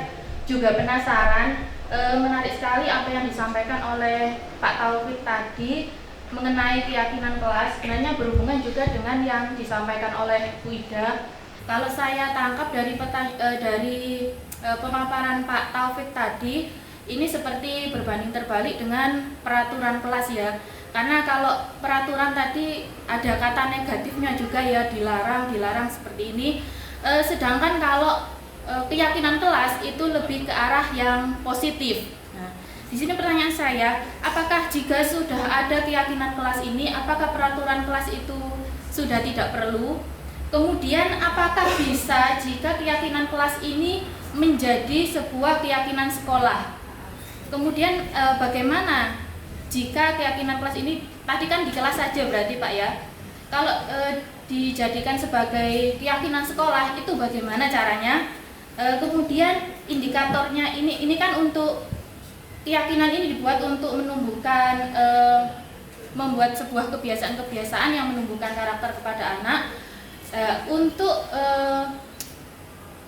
J: juga penasaran. Menarik sekali apa yang disampaikan oleh Pak Taufik tadi mengenai keyakinan kelas. Sebenarnya berhubungan juga dengan yang disampaikan oleh Bu Ida. Kalau saya tangkap dari pemaparan Pak Taufik tadi, ini seperti berbanding terbalik dengan peraturan kelas ya. Karena kalau peraturan tadi ada kata negatifnya juga ya, dilarang seperti ini. Sedangkan kalau keyakinan kelas itu lebih ke arah yang positif. Nah, di sini pertanyaan saya, apakah jika sudah ada keyakinan kelas ini, apakah peraturan kelas itu sudah tidak perlu? Kemudian apakah bisa jika keyakinan kelas ini menjadi sebuah keyakinan sekolah? Kemudian bagaimana jika keyakinan kelas ini tadi kan di kelas saja berarti Pak ya? Kalau dijadikan sebagai keyakinan sekolah itu bagaimana caranya? Kemudian indikatornya ini kan untuk keyakinan ini dibuat untuk menumbuhkan membuat sebuah kebiasaan-kebiasaan yang menumbuhkan karakter kepada anak untuk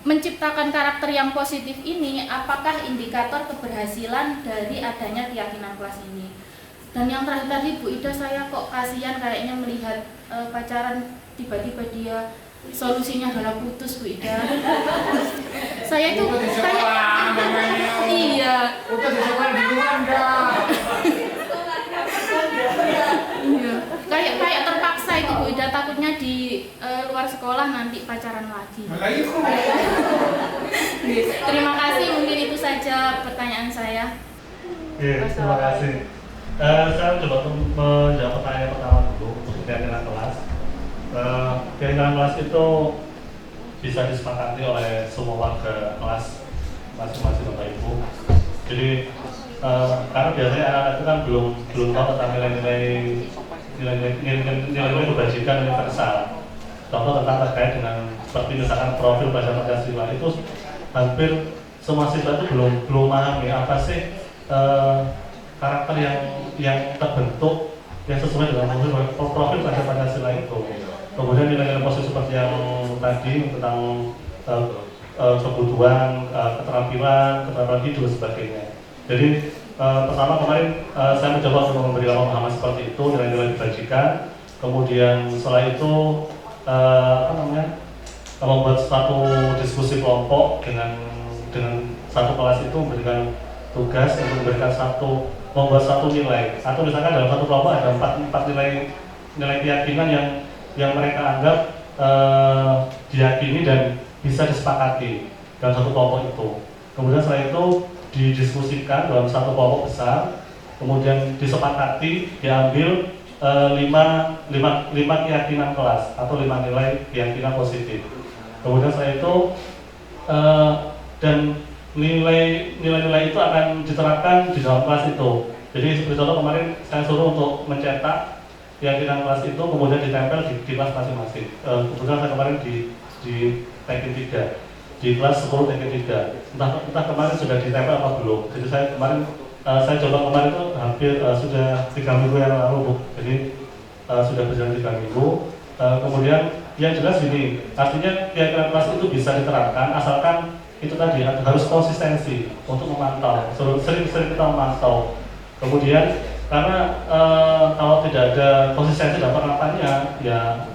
J: menciptakan karakter yang positif ini. Apakah indikator keberhasilan dari adanya keyakinan kelas ini? Dan yang terakhir tadi Bu Ida, saya kok kasihan kayaknya melihat pacaran tiba-tiba dia solusinya adalah putus Bu Ida. Saya itu kayak iya. Kayak terpaksa itu Bu Ida, takutnya di luar sekolah nanti pacaran lagi. Terima kasih, mungkin itu saja pertanyaan saya.
B: Terima kasih. Saya coba untuk menjawab pertanyaan pertama dulu untuk keyakinan kelas. Keyakinan kelas itu bisa disepakati oleh semua warga kelas masing-masing Bapak Ibu. Jadi karena biasanya anak-anak itu kan belum tahu tentang nilai-nilai kebajikan universal. Contoh tentang terkait dengan seperti misalkan profil pelajar Pancasila itu hampir semua siswa itu belum memahami apa sih karakter yang terbentuk yang sesuai dengan profil pada Pancasila itu. Kemudian nilai-nilai positif seperti yang tadi tentang kebutuhan, keterampilan hidup dan sebagainya. Jadi pertama kemarin saya mencoba untuk memberi pemahaman seperti itu, nilai-nilai dibagikan. Kemudian setelah itu membuat satu diskusi kelompok dengan satu kelas itu memberikan tugas untuk membuat satu nilai. Atau misalkan dalam satu kelompok ada empat nilai keyakinan yang mereka anggap diyakini dan bisa disepakati dalam satu kelompok itu. Kemudian setelah itu didiskusikan dalam satu kelompok besar, kemudian disepakati diambil 5 keyakinan kelas atau 5 nilai keyakinan positif. Kemudian setelah itu dan nilai-nilai itu akan diterapkan di dalam kelas itu. Jadi seperti contoh kemarin saya suruh untuk mencetak keyakinan kelas itu kemudian ditempel di kelas masing-masing. Kebetulan saya kemarin di Tekin 3 di kelas 10 Tekin 3. Entah kemarin sudah ditempel apa belum. Jadi saya kemarin saya coba kemarin itu hampir sudah 3 minggu yang lalu, Bu. Jadi sudah berjalan 3 minggu. Kemudian yang jelas ini artinya keyakinan kelas itu bisa diterapkan asalkan itu tadi harus konsistensi untuk memantau, sering-sering kita memantau. Kemudian karena kalau tidak ada konsistensi dalam penerapannya ya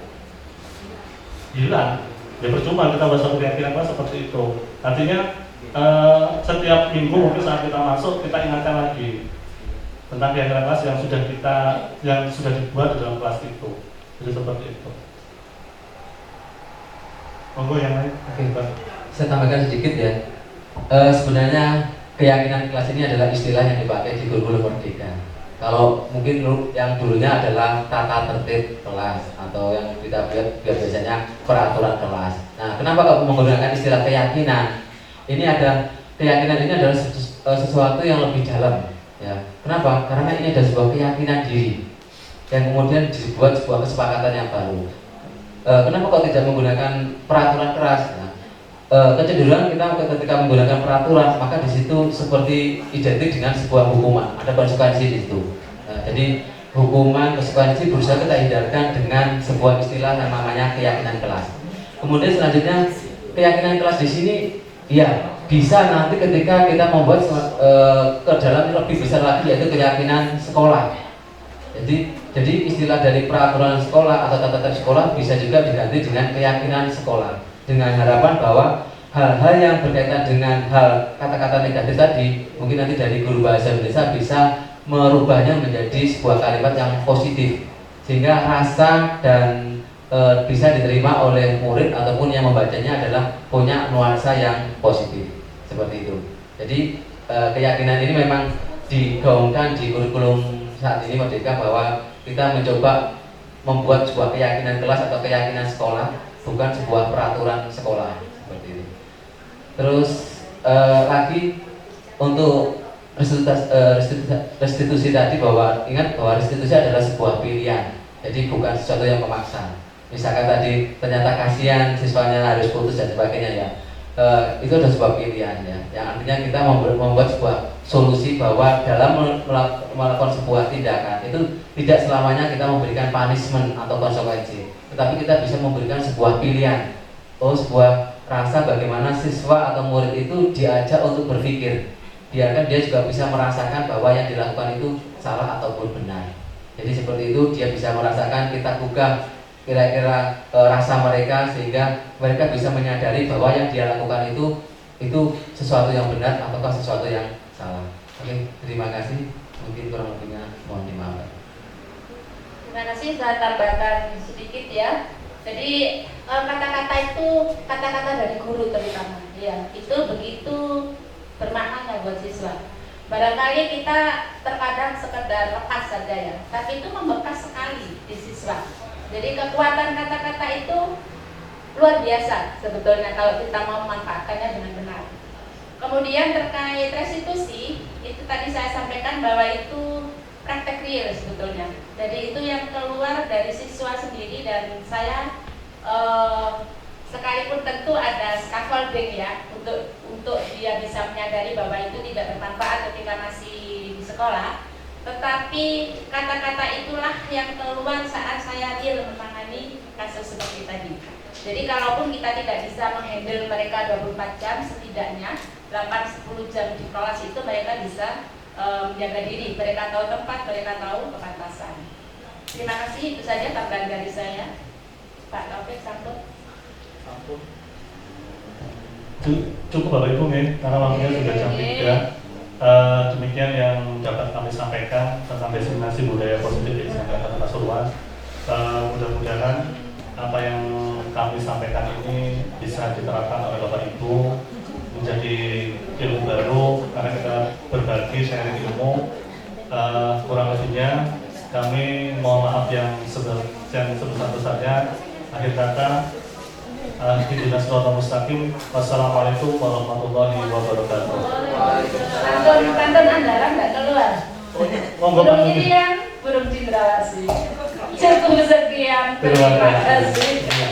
B: hilang. Ya percuma kita buat satu keyakinan kelas seperti itu. Artinya setiap minggu mungkin saat kita masuk kita ingatkan lagi tentang keyakinan kelas yang sudah dibuat di dalam kelas itu. Jadi seperti itu. Monggo yang lain.
G: Oke, Pak. Saya tambahkan sedikit ya. Sebenarnya keyakinan kelas ini adalah istilah yang dipakai di kurikulum Merdeka. Kalau mungkin yang dulunya adalah tata tertib kelas atau yang kita biasanya peraturan kelas. Nah, kenapa kalau menggunakan istilah keyakinan? Ini keyakinan ini adalah sesuatu yang lebih dalam. Ya, kenapa? Karena ini ada sebuah keyakinan diri yang kemudian dibuat sebuah kesepakatan yang baru. Kenapa kalau tidak menggunakan peraturan keras? Nah, kecenderungan kita ketika menggunakan peraturan maka di situ seperti identik dengan sebuah hukuman, ada konsekuensi di situ. Jadi hukuman, konsekuensi berusaha kita hindarkan dengan sebuah istilah yang namanya keyakinan kelas. Kemudian selanjutnya keyakinan kelas di sini ya bisa nanti ketika kita membuat ke dalam lebih besar lagi yaitu keyakinan sekolah. Jadi istilah dari peraturan sekolah atau tata tertib sekolah bisa juga diganti dengan keyakinan sekolah, dengan harapan bahwa hal-hal yang berkaitan dengan hal kata-kata negatif tadi mungkin nanti dari guru bahasa Indonesia bisa merubahnya menjadi sebuah kalimat yang positif sehingga rasa dan bisa diterima oleh murid ataupun yang membacanya adalah punya nuansa yang positif seperti itu. Jadi keyakinan ini memang digaungkan di kurikulum saat ini Merdeka bahwa kita mencoba membuat sebuah keyakinan kelas atau keyakinan sekolah, bukan sebuah peraturan sekolah seperti itu. Terus lagi untuk restitusi tadi bahwa ingat bahwa restitusi adalah sebuah pilihan, jadi bukan sesuatu yang memaksa. Misalkan tadi ternyata kasihan siswanya harus putus dan sebagainya ya, itu adalah sebuah pilihan ya, yang artinya kita membuat sebuah solusi bahwa dalam melakukan sebuah tindakan itu tidak selamanya kita memberikan punishment atau konsekuensi, tetapi kita bisa memberikan sebuah pilihan, sebuah rasa bagaimana siswa atau murid itu diajak untuk berpikir, biarkan dia juga bisa merasakan bahwa yang dilakukan itu salah ataupun benar. Jadi seperti itu dia bisa merasakan, kita gugah kira-kira rasa mereka sehingga mereka bisa menyadari bahwa yang dia lakukan itu sesuatu yang benar ataukah sesuatu yang salah. Oke, terima kasih. Mungkin kurang lebihnya mohon dimaafkan.
C: Terima kasih, saya tambahkan sedikit ya. Jadi kata-kata itu kata-kata dari guru terutama ya, itu begitu bermakna buat siswa. Barangkali kita terkadang sekedar lepas saja ya, tapi itu membekas sekali di siswa. Jadi kekuatan kata-kata itu luar biasa sebetulnya kalau kita mau memanfaatkannya dengan benar. Kemudian terkait restitusi, itu tadi saya sampaikan bahwa itu praktek real sebetulnya. Jadi itu yang keluar dari siswa sendiri dan saya sekalipun tentu ada scaffolding ya untuk dia bisa menyadari bahwa itu tidak bermanfaat ketika masih di sekolah. Tetapi kata-kata itulah yang keluar saat saya real menangani kasus seperti tadi. Jadi kalaupun kita tidak bisa menghandle mereka 24 jam, setidaknya 8-10 jam di kelas itu mereka bisa menjaga diri. Mereka tahu tempat, mereka tahu kepantasan. Terima kasih, itu saja tambahan dari saya. Pak Taufik, sambut.
B: Cukup Bapak Ibu nih, karena waktunya sudah jam 3. Demikian yang dapat kami sampaikan tentang destinasi budaya positif di Kota Pasuruan. Mudah-mudahan apa yang kami sampaikan ini bisa diterapkan oleh Bapak Ibu menjadi ilmu baru, karena kita berbagi sharing ilmu. Kurang lebihnya kami mohon maaf yang sebesar-besarnya. Akhir kata, ihdinas siratal mustaqim. Wassalamualaikum warahmatullahi wabarakatuh.
C: Pantun andalan nggak keluar. Burung ini yang burung cendrawasih. Cukup sekian. Terima kasih.